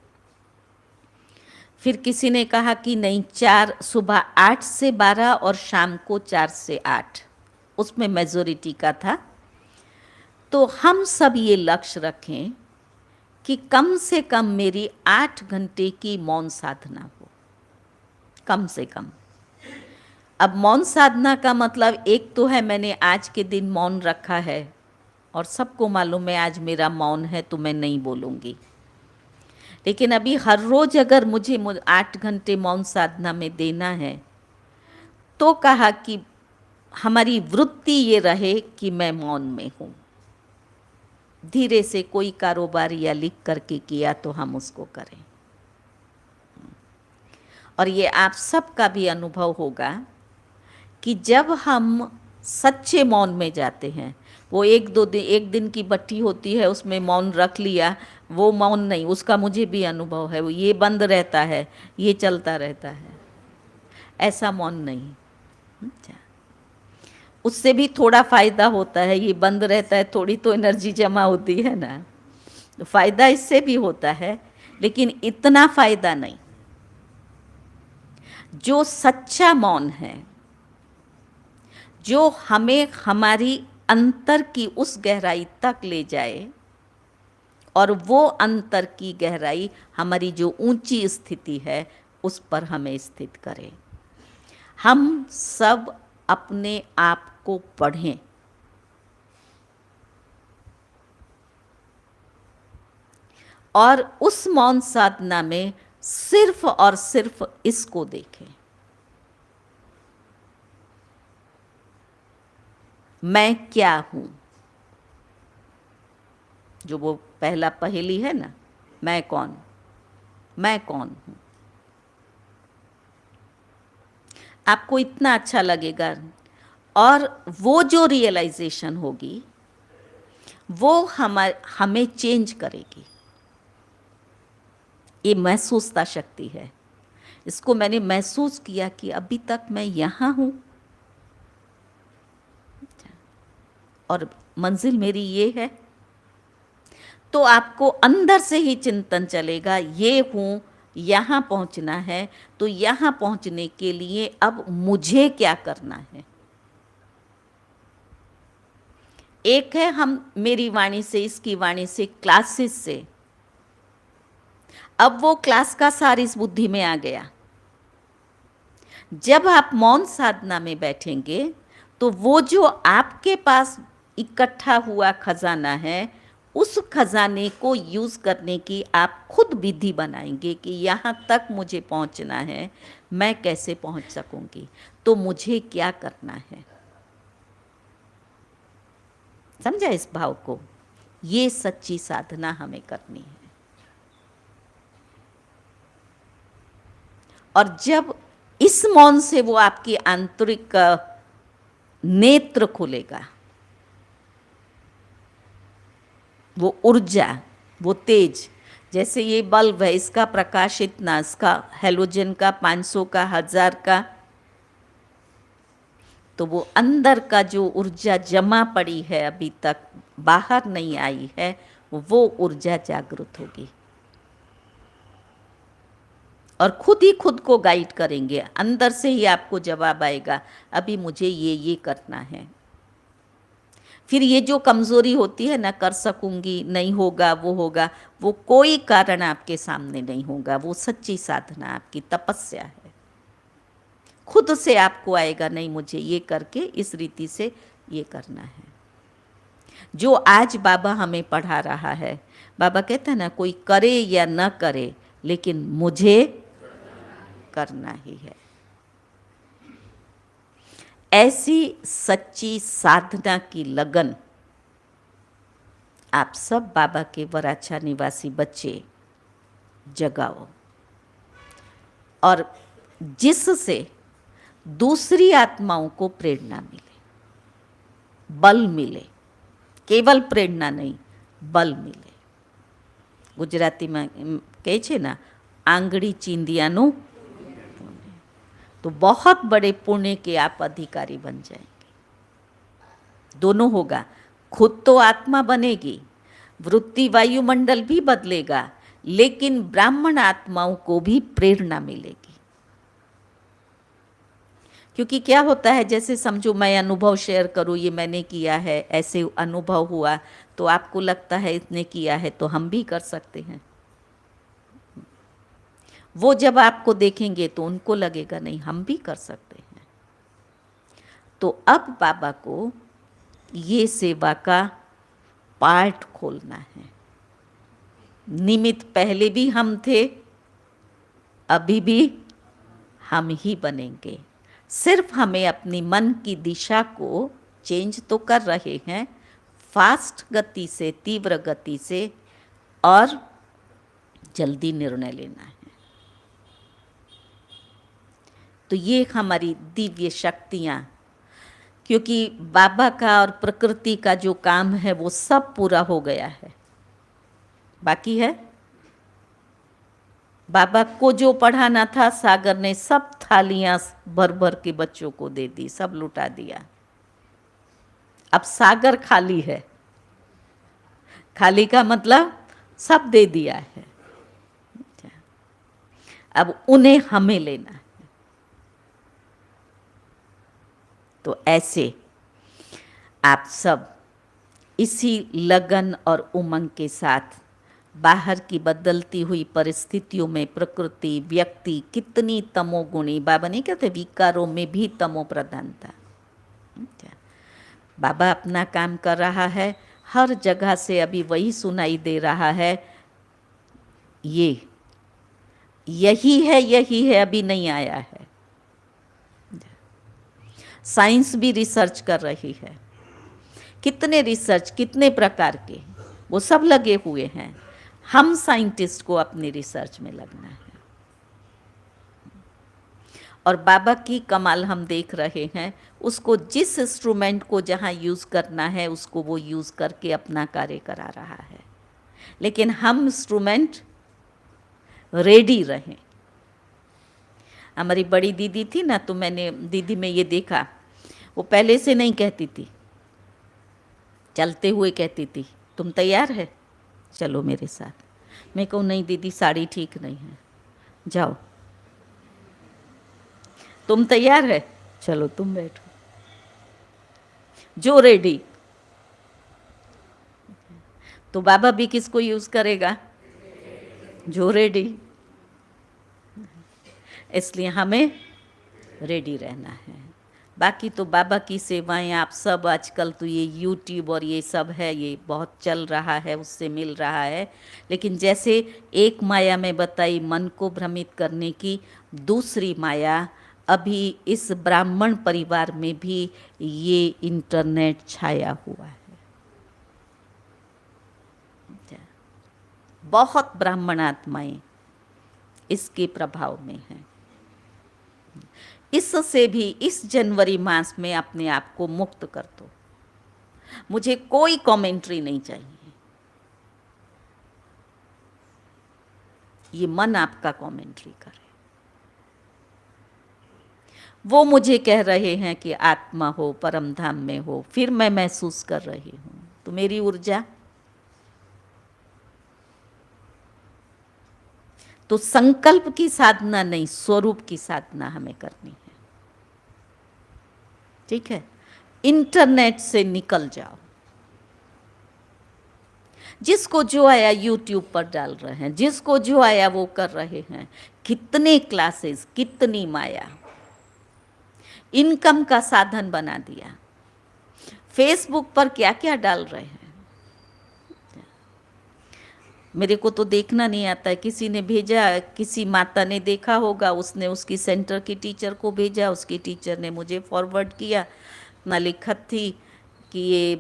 फिर किसी ने कहा कि नहीं, सुबह 8 से 12 और शाम को 4 से 8, उसमें मेजॉरिटी का था। तो हम सब ये लक्ष्य रखें कि कम से कम मेरी 8 घंटे की मौन साधना हो, कम से कम। अब मौन साधना का मतलब एक तो है मैंने आज के दिन मौन रखा है और सबको मालूम है आज मेरा मौन है तो मैं नहीं बोलूँगी, लेकिन अभी हर रोज़ अगर मुझे 8 घंटे मौन साधना में देना है, तो कहा कि हमारी वृत्ति ये रहे कि मैं मौन में हूँ। धीरे से कोई कारोबार या लिख करके किया तो हम उसको करें। और ये आप सबका भी अनुभव होगा कि जब हम सच्चे मौन में जाते हैं, वो एक दिन की बट्टी होती है उसमें मौन रख लिया, वो मौन नहीं, उसका मुझे भी अनुभव है, वो ये बंद रहता है, ये चलता रहता है, ऐसा मौन नहीं। उससे भी थोड़ा फ़ायदा होता है, ये बंद रहता है, थोड़ी तो एनर्जी जमा होती है ना, तो फ़ायदा इससे भी होता है, लेकिन इतना फ़ायदा नहीं। जो सच्चा मौन है, जो हमें हमारी अंतर की उस गहराई तक ले जाए, और वो अंतर की गहराई हमारी जो ऊंची स्थिति है उस पर हमें स्थित करे। हम सब अपने आप को पढ़ें, और उस मौन साधना में सिर्फ और सिर्फ इसको देखें, मैं क्या हूं। जो वो पहला पहेली है ना, मैं कौन हूं। आपको इतना अच्छा लगेगा, और वो जो रियलाइजेशन होगी वो हमें चेंज करेगी। ये महसूसता शक्ति है। इसको मैंने महसूस किया कि अभी तक मैं यहाँ हूँ, और मंजिल मेरी ये है। तो आपको अंदर से ही चिंतन चलेगा, ये हूँ, यहाँ पहुँचना है, तो यहाँ पहुँचने के लिए अब मुझे क्या करना है। एक है हम मेरी वाणी से, इसकी वाणी से, क्लासेस से, अब वो क्लास का सार इस बुद्धि में आ गया। जब आप मौन साधना में बैठेंगे तो वो जो आपके पास इकट्ठा हुआ खजाना है, उस खजाने को यूज़ करने की आप खुद विधि बनाएंगे कि यहाँ तक मुझे पहुँचना है, मैं कैसे पहुँच सकूँगी, तो मुझे क्या करना है। समझा इस भाव को? ये सच्ची साधना हमें करनी है। और जब इस मौन से वो आपकी आंतरिक नेत्र खुलेगा, वो ऊर्जा, वो तेज, जैसे ये बल्ब है, इसका प्रकाश इतना, इसका हेलोजन का 500 का 1000 का, तो वो अंदर का जो ऊर्जा जमा पड़ी है अभी तक बाहर नहीं आई है, वो ऊर्जा जागृत होगी और खुद ही खुद को गाइड करेंगे। अंदर से ही आपको जवाब आएगा, अभी मुझे ये करना है। फिर ये जो कमज़ोरी होती है ना, कर सकूंगी, नहीं होगा, वो होगा, वो कोई कारण आपके सामने नहीं होगा। वो सच्ची साधना, आपकी तपस्या है। खुद से आपको आएगा, नहीं मुझे ये करके इस रीति से ये करना है। जो आज बाबा हमें पढ़ा रहा है, बाबा कहता है ना, कोई करे या न करे, लेकिन मुझे करना ही है। ऐसी सच्ची साधना की लगन आप सब बाबा के वराछा निवासी बच्चे जगाओ, और जिससे दूसरी आत्माओं को प्रेरणा मिले, बल मिले। केवल प्रेरणा नहीं, बल मिले। गुजराती में कहे छे ना, आंगड़ी चींदियाનું पुण्य। तो बहुत बड़े पुण्य के आप अधिकारी बन जाएंगे। दोनों होगा, खुद तो आत्मा बनेगी, वृत्ति वायुमंडल भी बदलेगा, लेकिन ब्राह्मण आत्माओं को भी प्रेरणा मिलेगी। क्योंकि क्या होता है, जैसे समझो मैं अनुभव शेयर करूँ, ये मैंने किया है, ऐसे अनुभव हुआ, तो आपको लगता है इसने किया है तो हम भी कर सकते हैं। वो जब आपको देखेंगे तो उनको लगेगा नहीं, हम भी कर सकते हैं। तो अब बाबा को ये सेवा का पार्ट खोलना है। निमित्त पहले भी हम थे, अभी भी हम ही बनेंगे। सिर्फ हमें अपनी मन की दिशा को चेंज तो कर रहे हैं, फास्ट गति से, तीव्र गति से, और जल्दी निर्णय लेना है। तो ये हमारी दिव्य शक्तियाँ, क्योंकि बाबा का और प्रकृति का जो काम है वो सब पूरा हो गया है, बाकी है। बाबा को जो पढ़ाना था, सागर ने सब थालियां भर भर के बच्चों को दे दी, सब लुटा दिया। अब सागर खाली है। खाली का मतलब सब दे दिया है। अब उन्हें हमें लेना है। तो ऐसे आप सब इसी लगन और उमंग के साथ बाहर की बदलती हुई परिस्थितियों में प्रकृति, व्यक्ति कितनी तमोगुणी, बाबा नहीं कहते विकारों में भी तमो प्रधानता, बाबा अपना काम कर रहा है, हर जगह से अभी वही सुनाई दे रहा है, यही है, अभी नहीं आया है। साइंस भी रिसर्च कर रही है, कितने रिसर्च, कितने प्रकार के, वो सब लगे हुए हैं। हम साइंटिस्ट को अपनी रिसर्च में लगना है। और बाबा की कमाल हम देख रहे हैं, उसको जिस इंस्ट्रूमेंट को जहाँ यूज़ करना है उसको वो यूज़ करके अपना कार्य करा रहा है। लेकिन हम इंस्ट्रूमेंट रेडी रहें। हमारी बड़ी दीदी थी ना, तो मैंने दीदी में ये देखा, वो पहले से नहीं कहती थी, चलते हुए कहती थी तुम तैयार है, चलो मेरे साथ। मैं कहूँ नहीं दीदी, साड़ी ठीक नहीं है, जाओ। तुम तैयार है, चलो तुम बैठो, जो रेडी। तो बाबा भी किसको यूज करेगा, जो रेडी। इसलिए हमें रेडी रहना है। बाकी तो बाबा की सेवाएं आप सब, आजकल तो ये यूट्यूब और ये सब है, ये बहुत चल रहा है, उससे मिल रहा है। लेकिन जैसे एक माया में बताई मन को भ्रमित करने की, दूसरी माया अभी इस ब्राह्मण परिवार में भी ये इंटरनेट छाया हुआ है। बहुत ब्राह्मण आत्माएं इसके प्रभाव में हैं। इससे भी इस जनवरी मास में अपने आप को मुक्त कर दो। मुझे कोई कमेंट्री नहीं चाहिए, ये मन आपका कमेंट्री करे। वो मुझे कह रहे हैं कि आत्मा हो, परम धाम में हो, फिर मैं महसूस कर रही हूं, तो मेरी ऊर्जा, तो संकल्प की साधना नहीं, स्वरूप की साधना हमें करनी है। ठीक है, इंटरनेट से निकल जाओ। जिसको जो आया यूट्यूब पर डाल रहे हैं, जिसको जो आया वो कर रहे हैं। कितने क्लासेस, कितनी माया इनकम का साधन बना दिया। फेसबुक पर क्या क्या डाल रहे हैं, मेरे को तो देखना नहीं आता है। किसी ने भेजा, किसी माता ने देखा होगा, उसने उसकी सेंटर की टीचर को भेजा, उसकी टीचर ने मुझे फॉरवर्ड किया। ना लिखत थी कि ये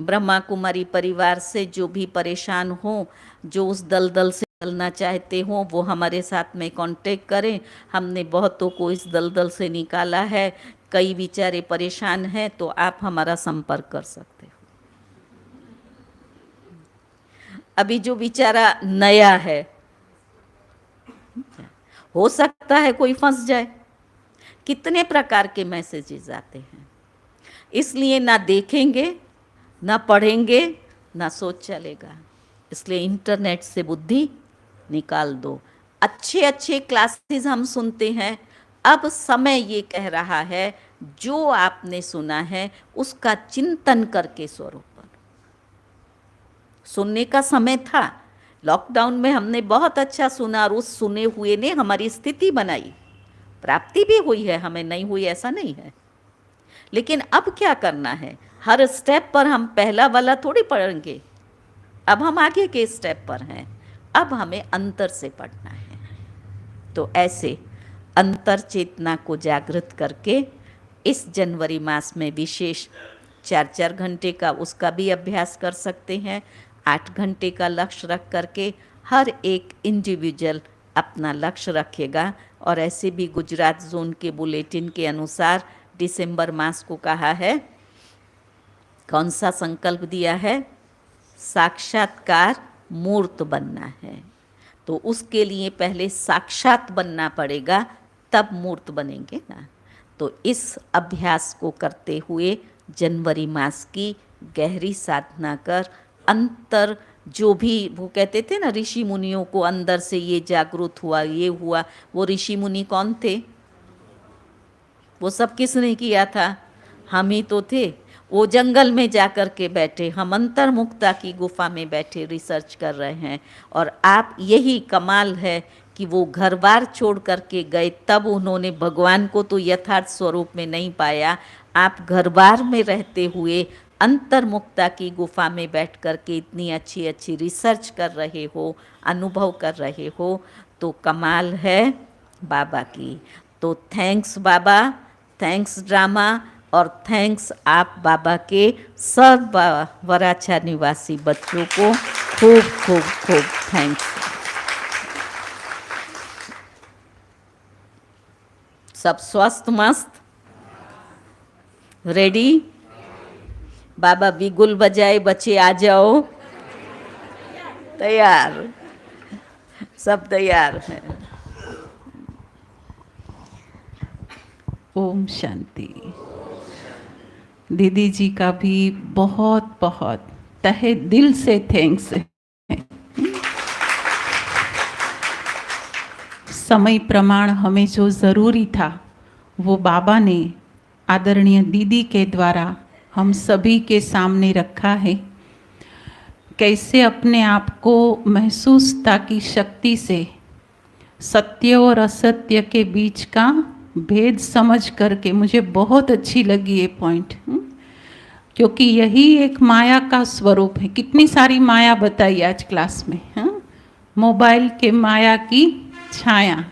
ब्रह्मा कुमारी परिवार से जो भी परेशान हो, जो उस दलदल से निकलना चाहते हो, वो हमारे साथ में कांटेक्ट करें। हमने बहुतों को इस दलदल से निकाला है, कई बेचारे परेशान हैं, तो आप हमारा संपर्क कर सकते हो। अभी जो बेचारा नया है, हो सकता है कोई फंस जाए। कितने प्रकार के मैसेजेस आते हैं, इसलिए ना देखेंगे, ना पढ़ेंगे, ना सोच चलेगा। इसलिए इंटरनेट से बुद्धि निकाल दो। अच्छे अच्छे क्लासेस हम सुनते हैं। अब समय ये कह रहा है, जो आपने सुना है उसका चिंतन करके स्वरूप सुनने का समय था। लॉकडाउन में हमने बहुत अच्छा सुना, और उस सुने हुए ने हमारी स्थिति बनाई। प्राप्ति भी हुई है, हमें नहीं हुई ऐसा नहीं है। लेकिन अब क्या करना है, हर स्टेप पर हम पहला वाला थोड़ी पढ़ेंगे, अब हम आगे के स्टेप पर हैं। अब हमें अंतर से पढ़ना है। तो ऐसे अंतर चेतना को जागृत करके इस जनवरी मास में विशेष 4-4 घंटे का उसका भी अभ्यास कर सकते हैं। 8 घंटे का लक्ष्य रख करके हर एक इंडिविजुअल अपना लक्ष्य रखेगा। और ऐसे भी गुजरात जोन के बुलेटिन के अनुसार दिसंबर मास को कहा है, कौन सा संकल्प दिया है, साक्षात्कार मूर्त बनना है। तो उसके लिए पहले साक्षात बनना पड़ेगा, तब मूर्त बनेंगे ना। तो इस अभ्यास को करते हुए जनवरी मास की गहरी साधना कर अंतर, जो भी वो कहते थे ना ऋषि मुनियों को अंदर से ये जागृत हुआ, ये हुआ, वो ऋषि मुनि कौन थे? वो सब किसने किया था? हम ही तो थे। वो जंगल में जा कर के बैठे, हम अंतर्मुक्ता की गुफा में बैठे रिसर्च कर रहे हैं। और आप, यही कमाल है कि वो घर बार छोड़ करके गए, तब उन्होंने भगवान को तो यथार्थ स्वरूप में नहीं पाया। आप घर बार में रहते हुए अंतर्मुक्ता की गुफा में बैठ कर के इतनी अच्छी अच्छी रिसर्च कर रहे हो, अनुभव कर रहे हो, तो कमाल है बाबा की। तो थैंक्स बाबा, थैंक्स ड्रामा, और थैंक्स आप बाबा के सब वराछा निवासी बच्चों को खूब खूब खूब थैंक्स। सब स्वस्थ मस्त रेडी? बाबा बिगुल बजाए, बच्चे आ जाओ। तैयार, सब तैयार है। ओम शांति। दीदी जी का भी बहुत बहुत तहे दिल से थैंक्स है। समय प्रमाण हमें जो ज़रूरी था वो बाबा ने आदरणीय दीदी के द्वारा हम सभी के सामने रखा है। कैसे अपने आप को महसूसता की शक्ति से सत्य और असत्य के बीच का भेद समझ करके, मुझे बहुत अच्छी लगी ये पॉइंट, क्योंकि यही एक माया का स्वरूप है। कितनी सारी माया बताई आज क्लास में, मोबाइल के माया की छाया,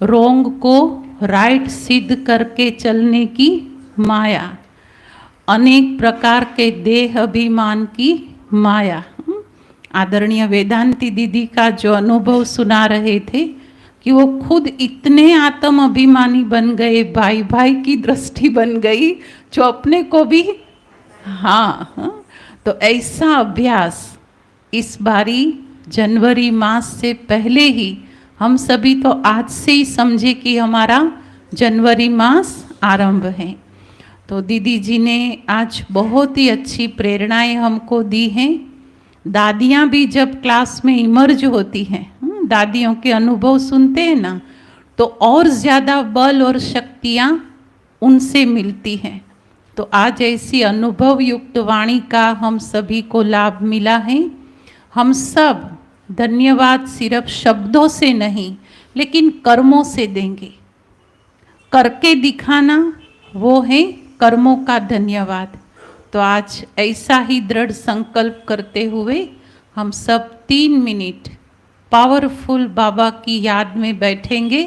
रोंग को राइट सिद्ध करके चलने की माया, अनेक प्रकार के देह अभिमान की माया। आदरणीय वेदांती दीदी का जो अनुभव सुना रहे थे कि वो खुद इतने आत्म अभिमानी बन गए, भाई भाई की दृष्टि बन गई, जो अपने को भी तो ऐसा अभ्यास इस बारी जनवरी मास से पहले ही हम सभी तो आज से ही समझे कि हमारा जनवरी मास आरंभ है। तो दीदी जी ने आज बहुत ही अच्छी प्रेरणाएं हमको दी हैं। दादियाँ भी जब क्लास में इमर्ज होती हैं, दादियों के अनुभव सुनते हैं ना, तो और ज़्यादा बल और शक्तियाँ उनसे मिलती हैं। तो आज ऐसी अनुभव युक्त वाणी का हम सभी को लाभ मिला है। हम सब धन्यवाद सिर्फ शब्दों से नहीं, लेकिन कर्मों से देंगे। करके दिखाना वो है कर्मों का धन्यवाद। तो आज ऐसा ही दृढ़ संकल्प करते हुए हम सब 3 मिनट पावरफुल बाबा की याद में बैठेंगे,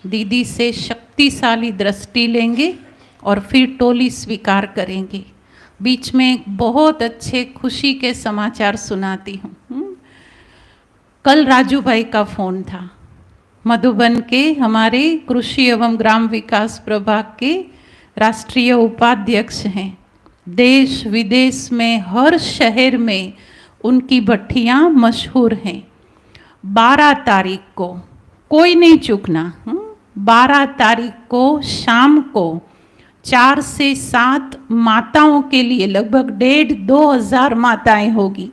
दीदी से शक्तिशाली दृष्टि लेंगे और फिर टोली स्वीकार करेंगे। बीच में एक बहुत अच्छे खुशी के समाचार सुनाती हूँ। कल राजू भाई का फ़ोन था, मधुबन के हमारे कृषि एवं ग्राम विकास प्रभाग के राष्ट्रीय उपाध्यक्ष हैं। देश विदेश में हर शहर में उनकी भट्टियाँ मशहूर हैं। 12 तारीख को, कोई नहीं चूकना, 12 तारीख को शाम को 4 से 7 माताओं के लिए, लगभग 1,500-2 हज़ार माताएं होगी।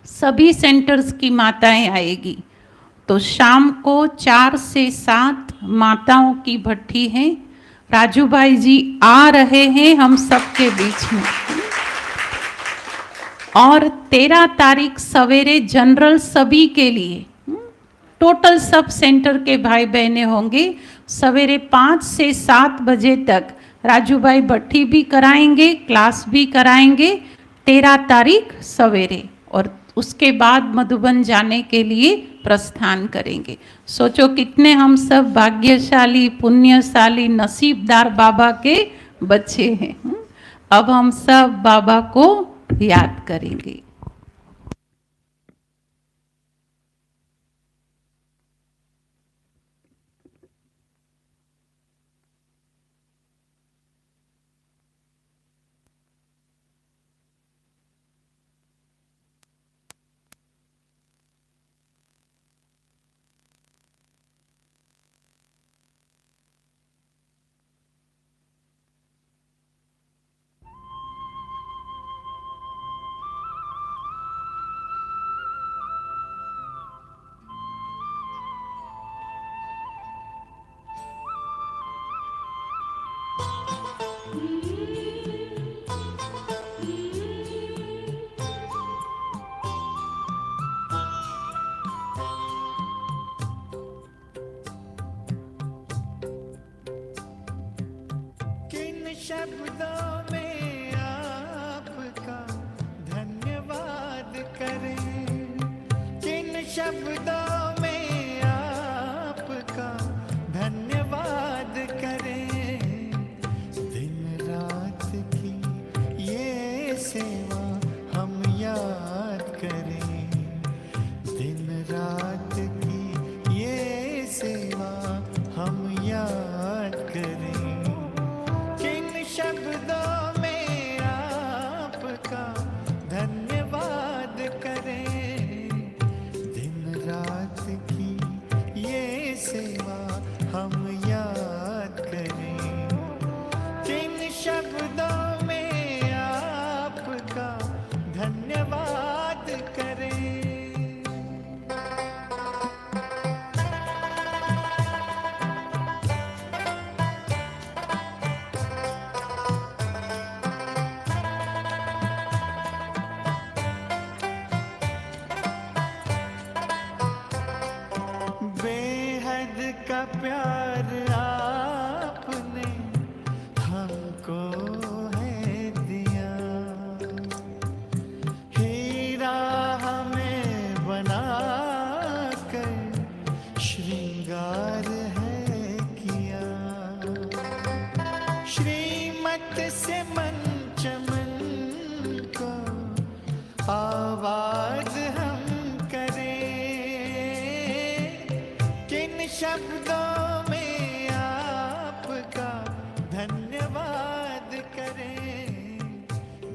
सभी सेंटर्स की माताएं आएगी। तो शाम को 4 से 7 माताओं की भट्टी है। राजू भाई जी आ रहे हैं हम सबके बीच में। और 13 तारीख सवेरे जनरल सभी के लिए, टोटल सब सेंटर के भाई बहनें होंगे। सवेरे 5 से 7 बजे तक राजू भाई भट्टी भी कराएंगे, क्लास भी कराएंगे 13 तारीख सवेरे। और उसके बाद मधुबन जाने के लिए प्रस्थान करेंगे। सोचो कितने हम सब भाग्यशाली, पुण्यशाली, नसीबदार बाबा के बच्चे हैं। अब हम सब बाबा को याद करेंगे। शब्दों में आपका धन्यवाद करें, किन शब्दों में आपका धन्यवाद करें। दिन रात की ये सेवा हम याद करें, दिन रात की ये सेवा हम याद करें। किन शब्दों में आपका धन्यवाद करें, दिन रात की ये सेवा हम याद करें। किन शब्दों में आपका धन्यवाद करें। बेहद का प्यार आपने हमको है दिया, हीरा हमें बना कर श्रृंगार है किया। श्रीमत से मन चमन को आवाज हम करें, किन शब्दों में आपका धन्यवाद करें।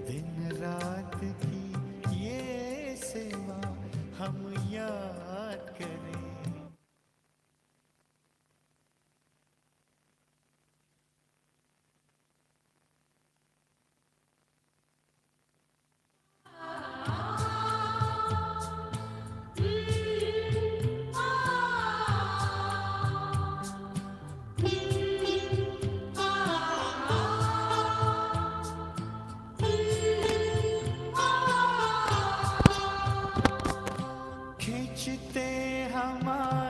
दिन रात की ये सेवा हम याद करें। खींचते हमारे